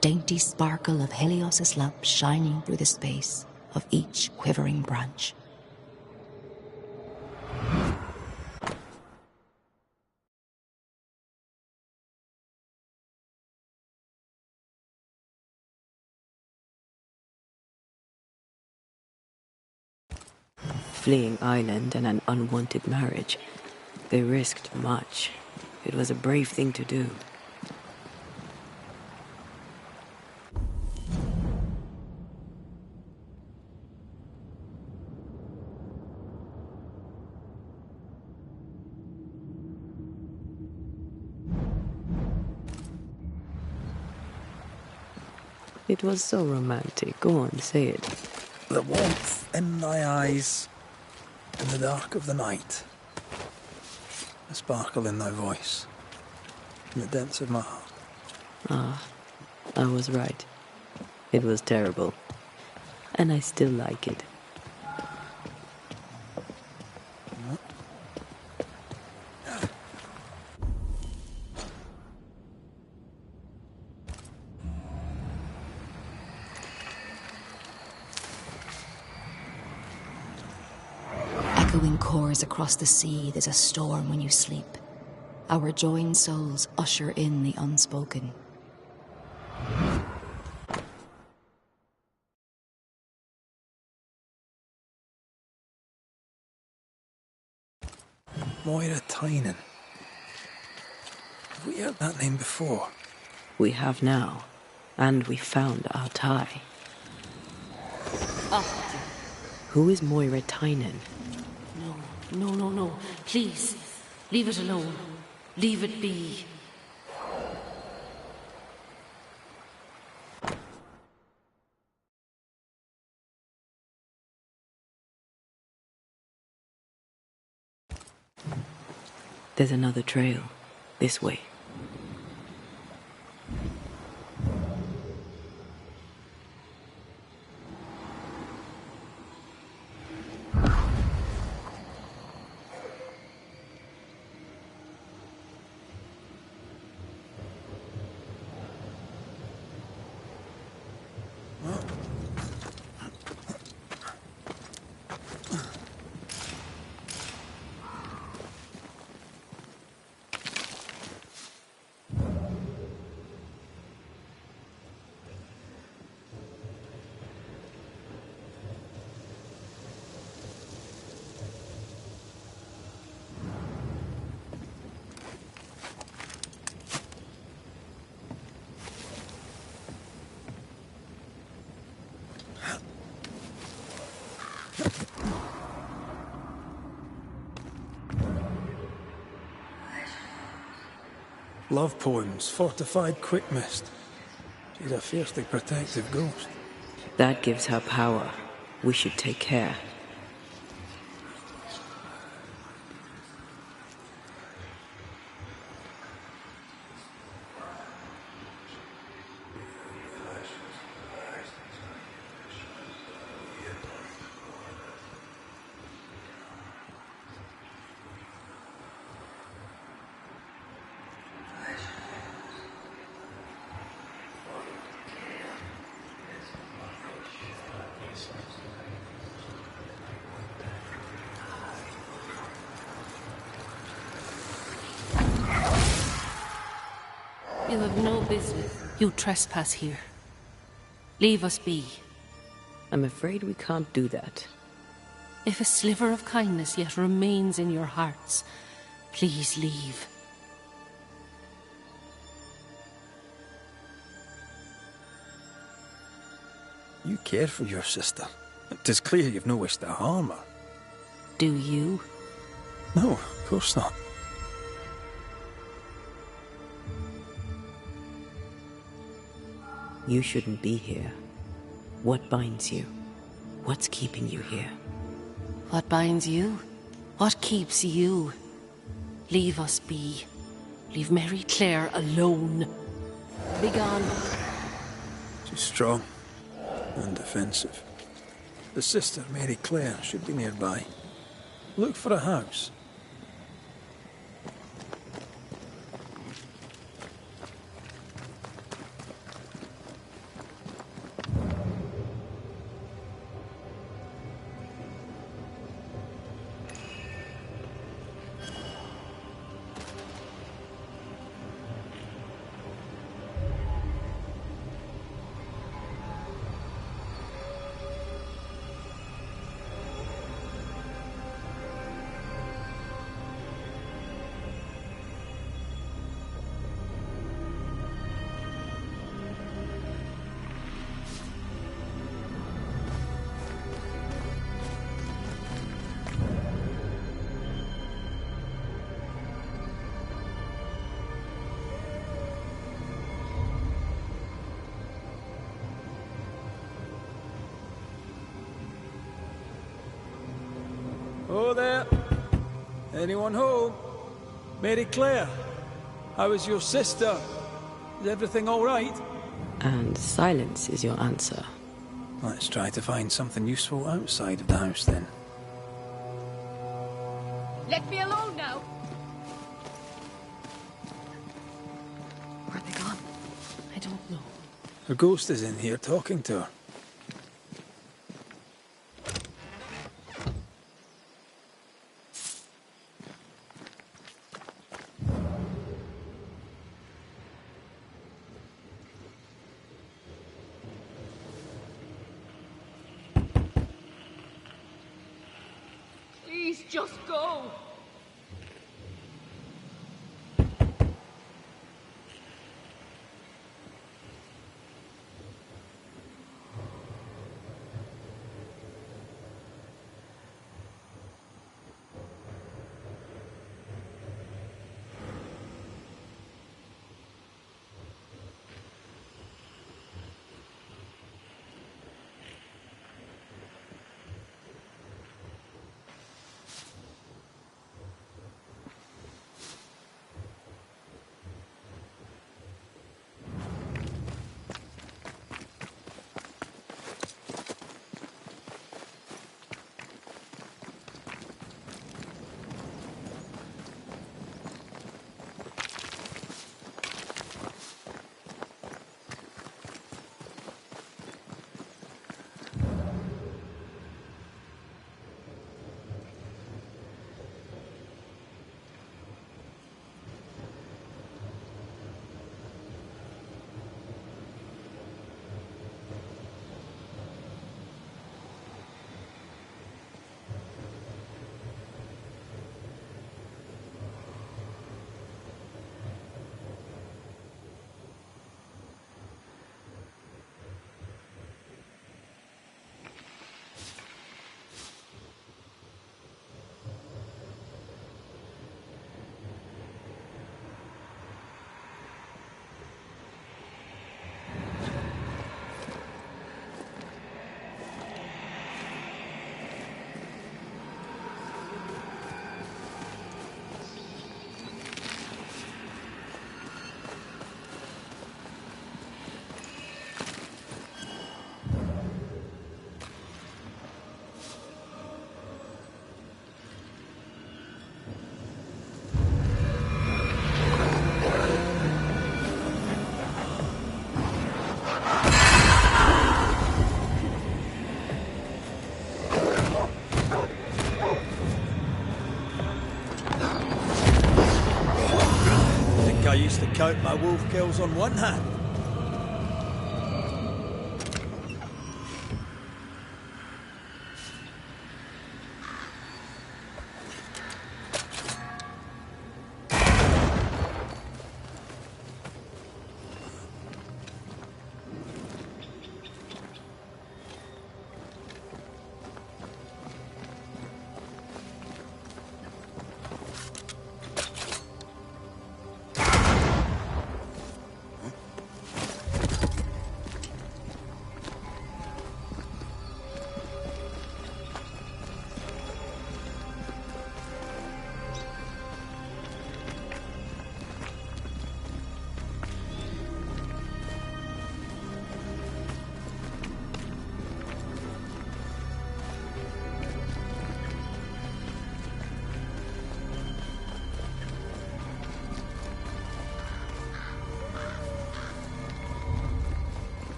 Dainty sparkle of Helios' lamp shining through the space of each quivering branch. Fleeing island and an unwanted marriage. They risked much. It was a brave thing to do. It was so romantic. Go on, say it. The warmth in thy eyes, in the dark of the night. The sparkle in thy voice, in the depths of my heart. Ah, I was right. It was terrible. And I still like it. Echoing chords across the sea, there's a storm when you sleep. Our joined souls usher in the unspoken. Moira Tynan. Have we heard that name before? We have now. And we found our tie. Who is Moira Tynan? No. Please, leave it alone. Leave it be. There's another trail. This way. Love poems, fortified quick mist. She's a fiercely protective ghost. That gives her power. We should take care. You have no business. You trespass here. Leave us be. I'm afraid we can't do that. If a sliver of kindness yet remains in your hearts, please leave. You care for your sister. 'Tis clear you've no wish to harm her. Do you? No, of course not. You shouldn't be here. What binds you? What's keeping you here? What binds you? What keeps you? Leave us be. Leave Mary Claire alone. Begone. She's strong and defensive. The sister, Mary Claire, should be nearby. Look for a house. Oh there. Anyone home? Mary Claire, how is your sister? Is everything all right? And silence is your answer. Let's try to find something useful outside of the house then. Let me alone now. Where are they gone? I don't know. Her ghost is in here talking to her. Please, just go. I used to count my wolf kills on one hand.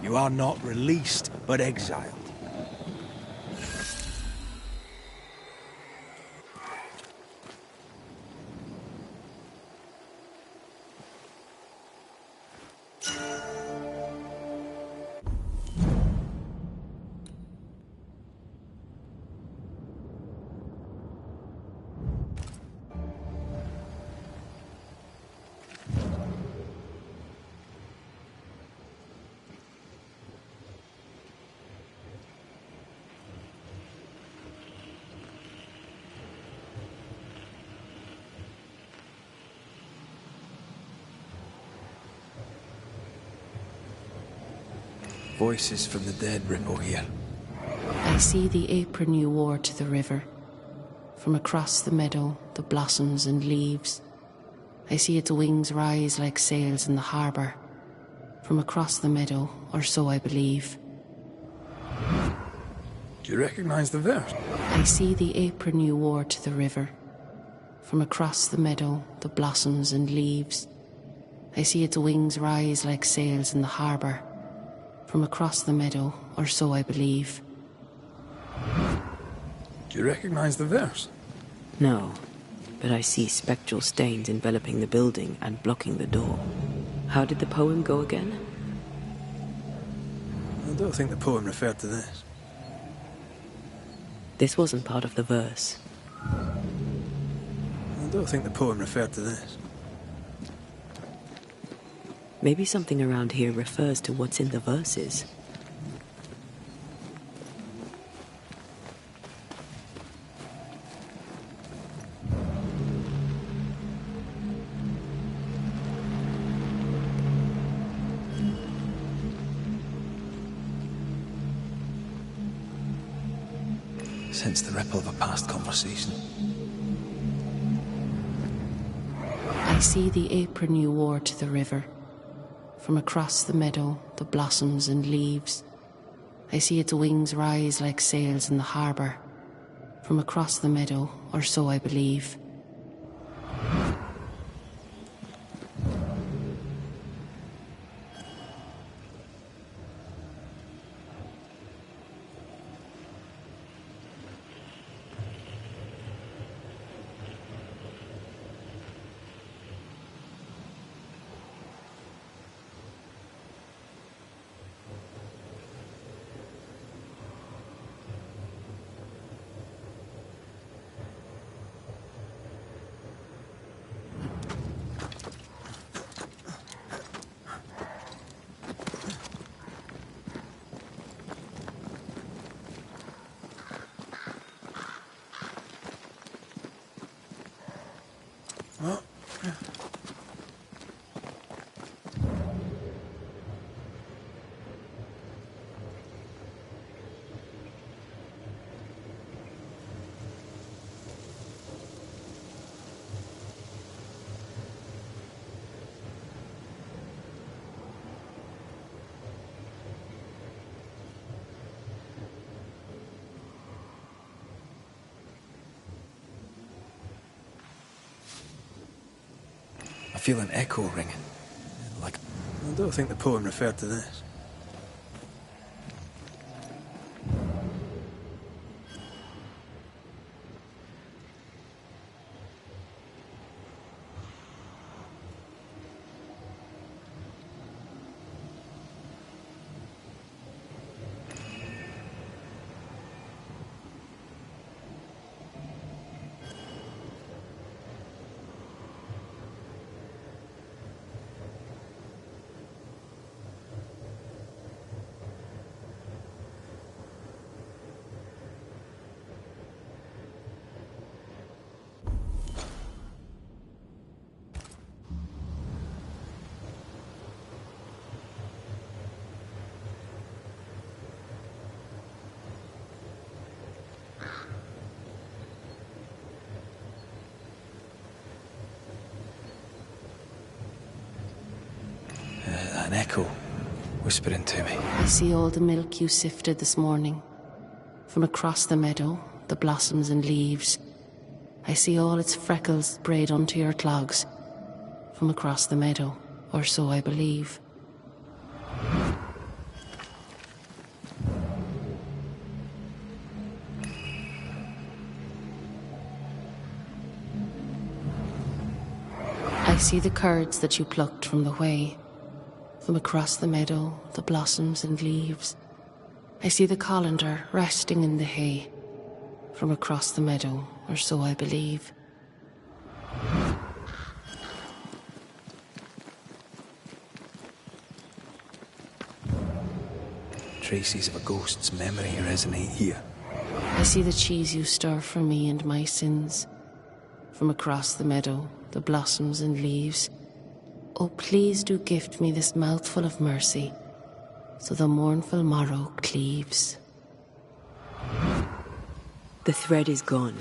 You are not released, but exiled. Voices from the dead ripple here. I see the apron you wore to the river. From across the meadow, the blossoms and leaves. I see its wings rise like sails in the harbour. From across the meadow, or so I believe. Do you recognize the verse? I see the apron you wore to the river. From across the meadow, the blossoms and leaves. I see its wings rise like sails in the harbour. From across the meadow, or so I believe. Do you recognize the verse? No, but I see spectral stains enveloping the building and blocking the door. How did the poem go again? I don't think the poem referred to this. This wasn't part of the verse. I don't think the poem referred to this. Maybe something around here refers to what's in the verses. Sense the ripple of a past conversation. I see the apron you wore to the river. From across the meadow, the blossoms and leaves. I see its wings rise like sails in the harbour. From across the meadow, or so I believe. feel an echo ringing. Like, I don't think the poem referred to this. An echo whispering to me. I see all the milk you sifted this morning. From across the meadow, the blossoms and leaves. I see all its freckles braid onto your clogs. From across the meadow, or so I believe. I see the curds that you plucked from the way. From across the meadow, the blossoms and leaves. I see the colander resting in the hay. From across the meadow, or so I believe. Traces of a ghost's memory resonate here. I see the cheese you stir for me and my sins. From across the meadow, the blossoms and leaves. Oh, please do gift me this mouthful of mercy, so the mournful morrow cleaves. The thread is gone.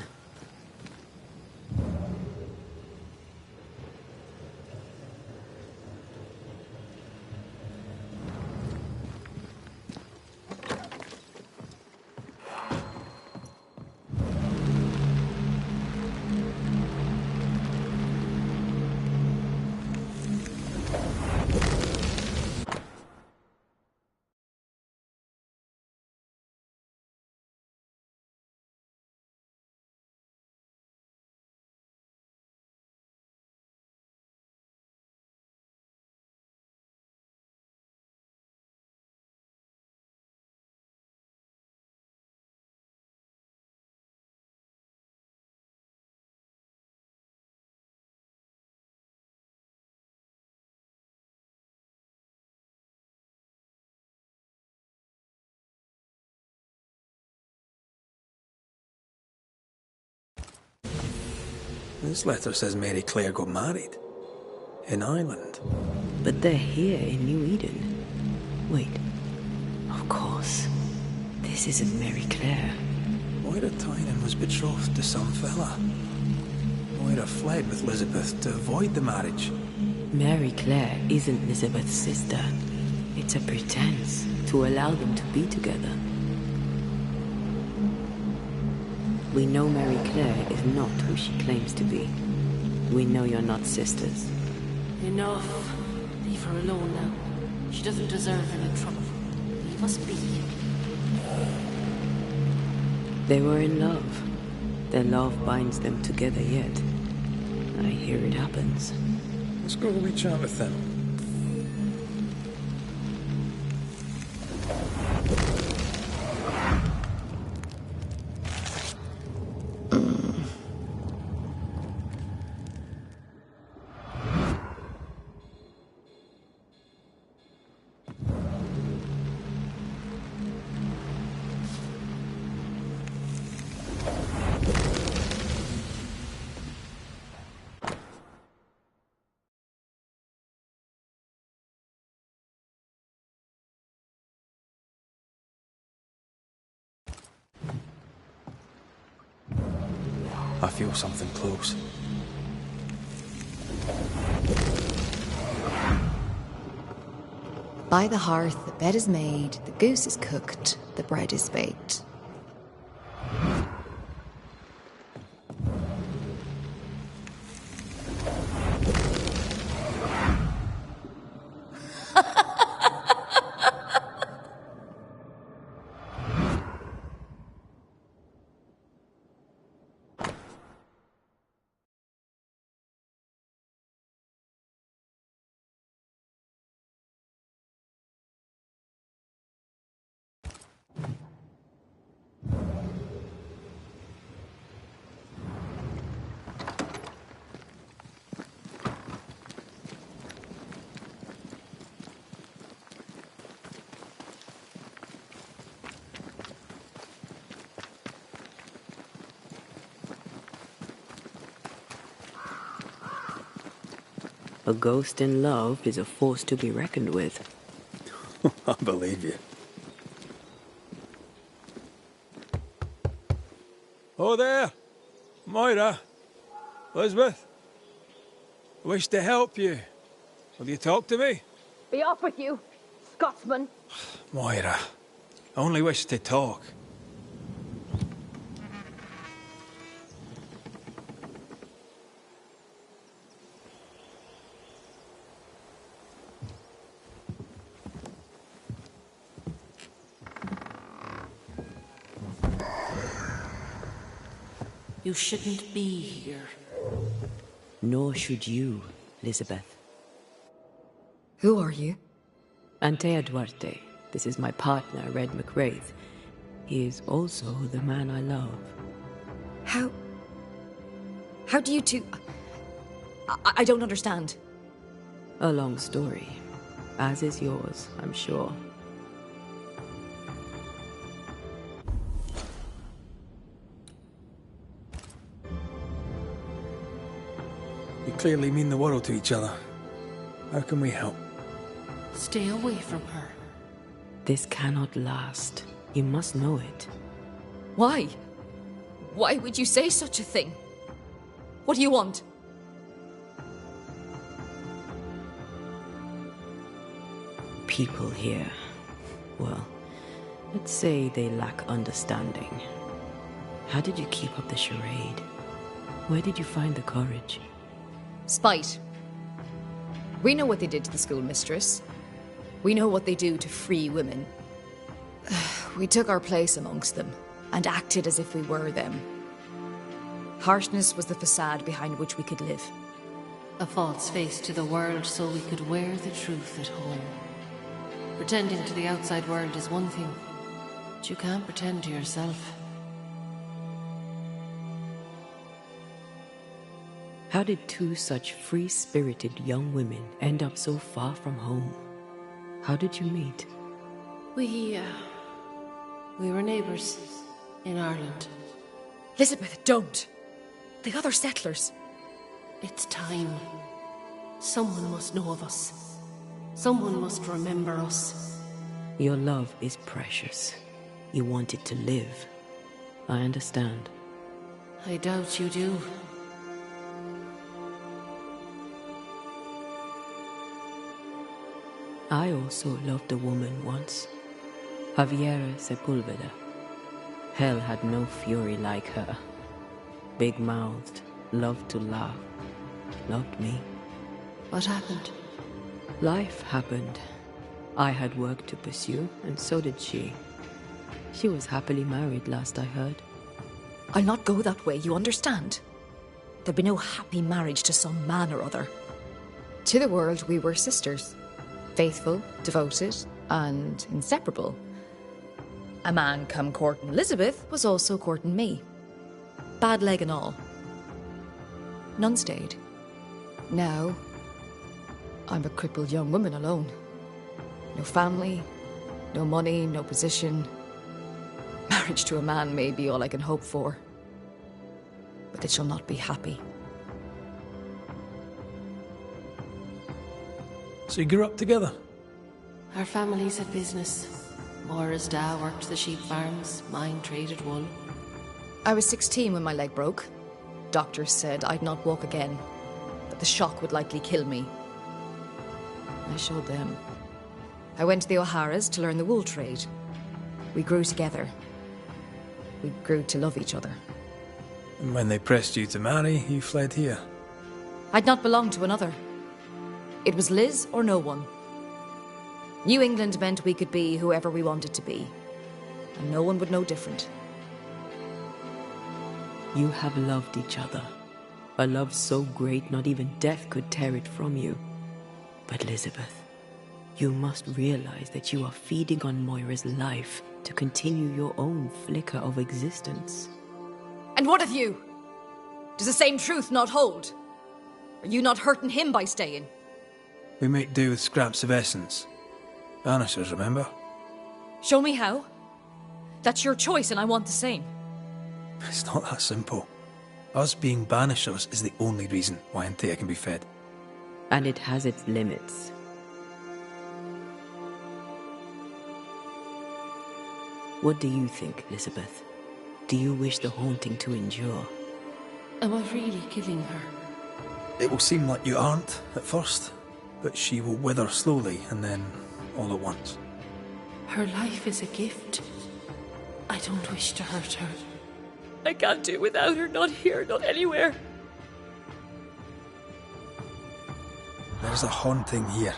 This letter says Mary Claire got married. In Ireland. But they're here in New Eden. Wait. Of course. This isn't Mary Claire. Moira Tynan was betrothed to some fella. Moira fled with Elizabeth to avoid the marriage. Mary Claire isn't Elizabeth's sister. It's a pretense to allow them to be together. We know Mary Claire is not who she claims to be. We know you're not sisters. Enough. Leave her alone now. She doesn't deserve any trouble. Leave us be. They were in love. Their love binds them together yet. I hear it happens. Let's go have a chat with them. I feel something close. By the hearth, the bed is made, the goose is cooked, the bread is baked. A ghost in love is a force to be reckoned with. I believe you. Oh there! Moira! Elizabeth! I wish to help you. Will you talk to me? Be off with you, Scotsman. Moira, I only wish to talk. You shouldn't be here. Nor should you, Elizabeth. Who are you? Antea Duarte. This is my partner, Red McWraith. He is also the man I love. How do you two... I don't understand. A long story. As is yours, I'm sure. You clearly mean the world to each other. How can we help? Stay away from her. This cannot last. You must know it. Why? Why would you say such a thing? What do you want? People here, well, let's say they lack understanding. How did you keep up the charade? Where did you find the courage? Spite. We know what they did to the schoolmistress. We know what they do to free women. We took our place amongst them and acted as if we were them. Harshness was the facade behind which we could live. A false face to the world so we could wear the truth at home. Pretending to the outside world is one thing, but you can't pretend to yourself. How did two such free-spirited young women end up so far from home? How did you meet? We were neighbours in Ireland. Elizabeth, don't! The other settlers. It's time. Someone must know of us. Someone must remember us. Your love is precious. You want it to live. I understand. I doubt you do. I also loved a woman once. Javiera Sepulveda. Hell had no fury like her. Big-mouthed, loved to laugh, loved me. What happened? Life happened. I had work to pursue, and so did she. She was happily married, last I heard. I'll not go that way, you understand? There'd be no happy marriage to some man or other. To the world, we were sisters. Faithful, devoted, and inseparable. A man come courting Elizabeth was also courting me. Bad leg and all. None stayed. Now, I'm a crippled young woman alone. No family, no money, no position. Marriage to a man may be all I can hope for. But it shall not be happy. So you grew up together? Our families had business. Moira's dad worked the sheep farms, mine traded wool. I was 16 when my leg broke. Doctors said I'd not walk again, that the shock would likely kill me. I showed them. I went to the O'Haras to learn the wool trade. We grew together. We grew to love each other. And when they pressed you to marry, you fled here? I'd not belonged to another. It was Liz or no one. New England meant we could be whoever we wanted to be. And no one would know different. You have loved each other. A love so great not even death could tear it from you. But Elizabeth, you must realize that you are feeding on Moira's life to continue your own flicker of existence. And what of you? Does the same truth not hold? Are you not hurting him by staying? We make do with scraps of essence. Banishers, remember? Show me how. That's your choice and I want the same. It's not that simple. Us being banishers is the only reason why Antea can be fed. And it has its limits. What do you think, Elizabeth? Do you wish the haunting to endure? Am I really killing her? It will seem like you aren't at first, but she will wither slowly and then all at once. Her life is a gift. I don't wish to hurt her. I can't do without her, not here, not anywhere. There's a haunting here.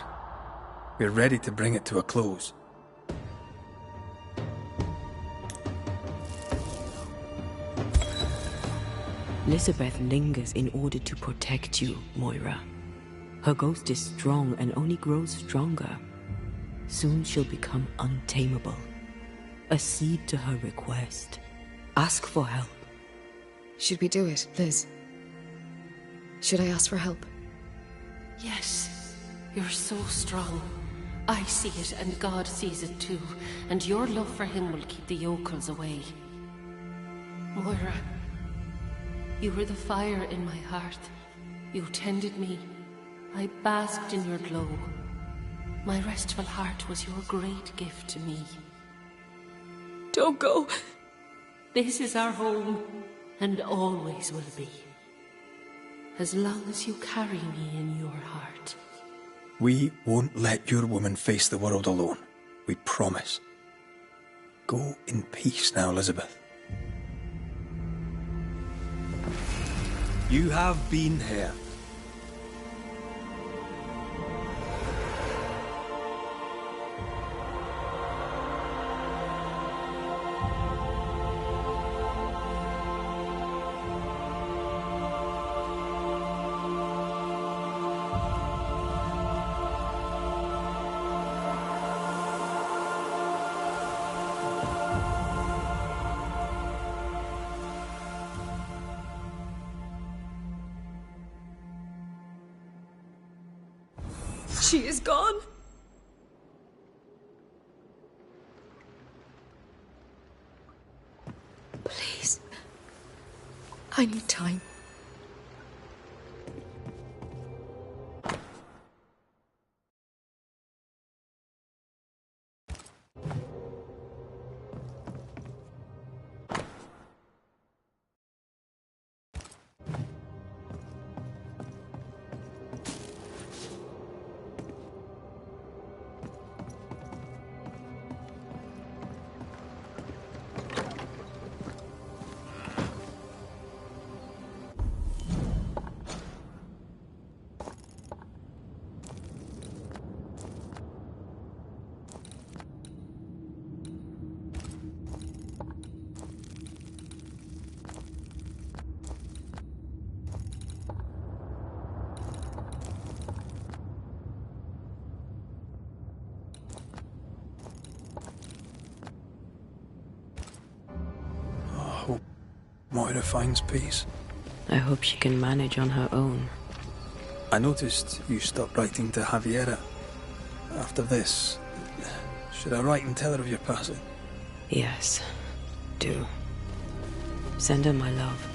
We're ready to bring it to a close. Elizabeth lingers in order to protect you, Moira. Her ghost is strong and only grows stronger. Soon she'll become untamable. Accede to her request. Ask for help. Should we do it, Liz? Should I ask for help? Yes, you're so strong. I see it and God sees it too, and your love for him will keep the yokels away. Moira, you were the fire in my heart. You tended me. I basked in your glow. My restful heart was your great gift to me. Don't go. This is our home, and always will be. As long as you carry me in your heart. We won't let your woman face the world alone. We promise. Go in peace now, Elizabeth. You have been here. She is gone. Please. I need time. Moira finds peace. I hope she can manage on her own. I noticed you stopped writing to Javiera. After this, should I write and tell her of your passing? Yes, do. Send her my love.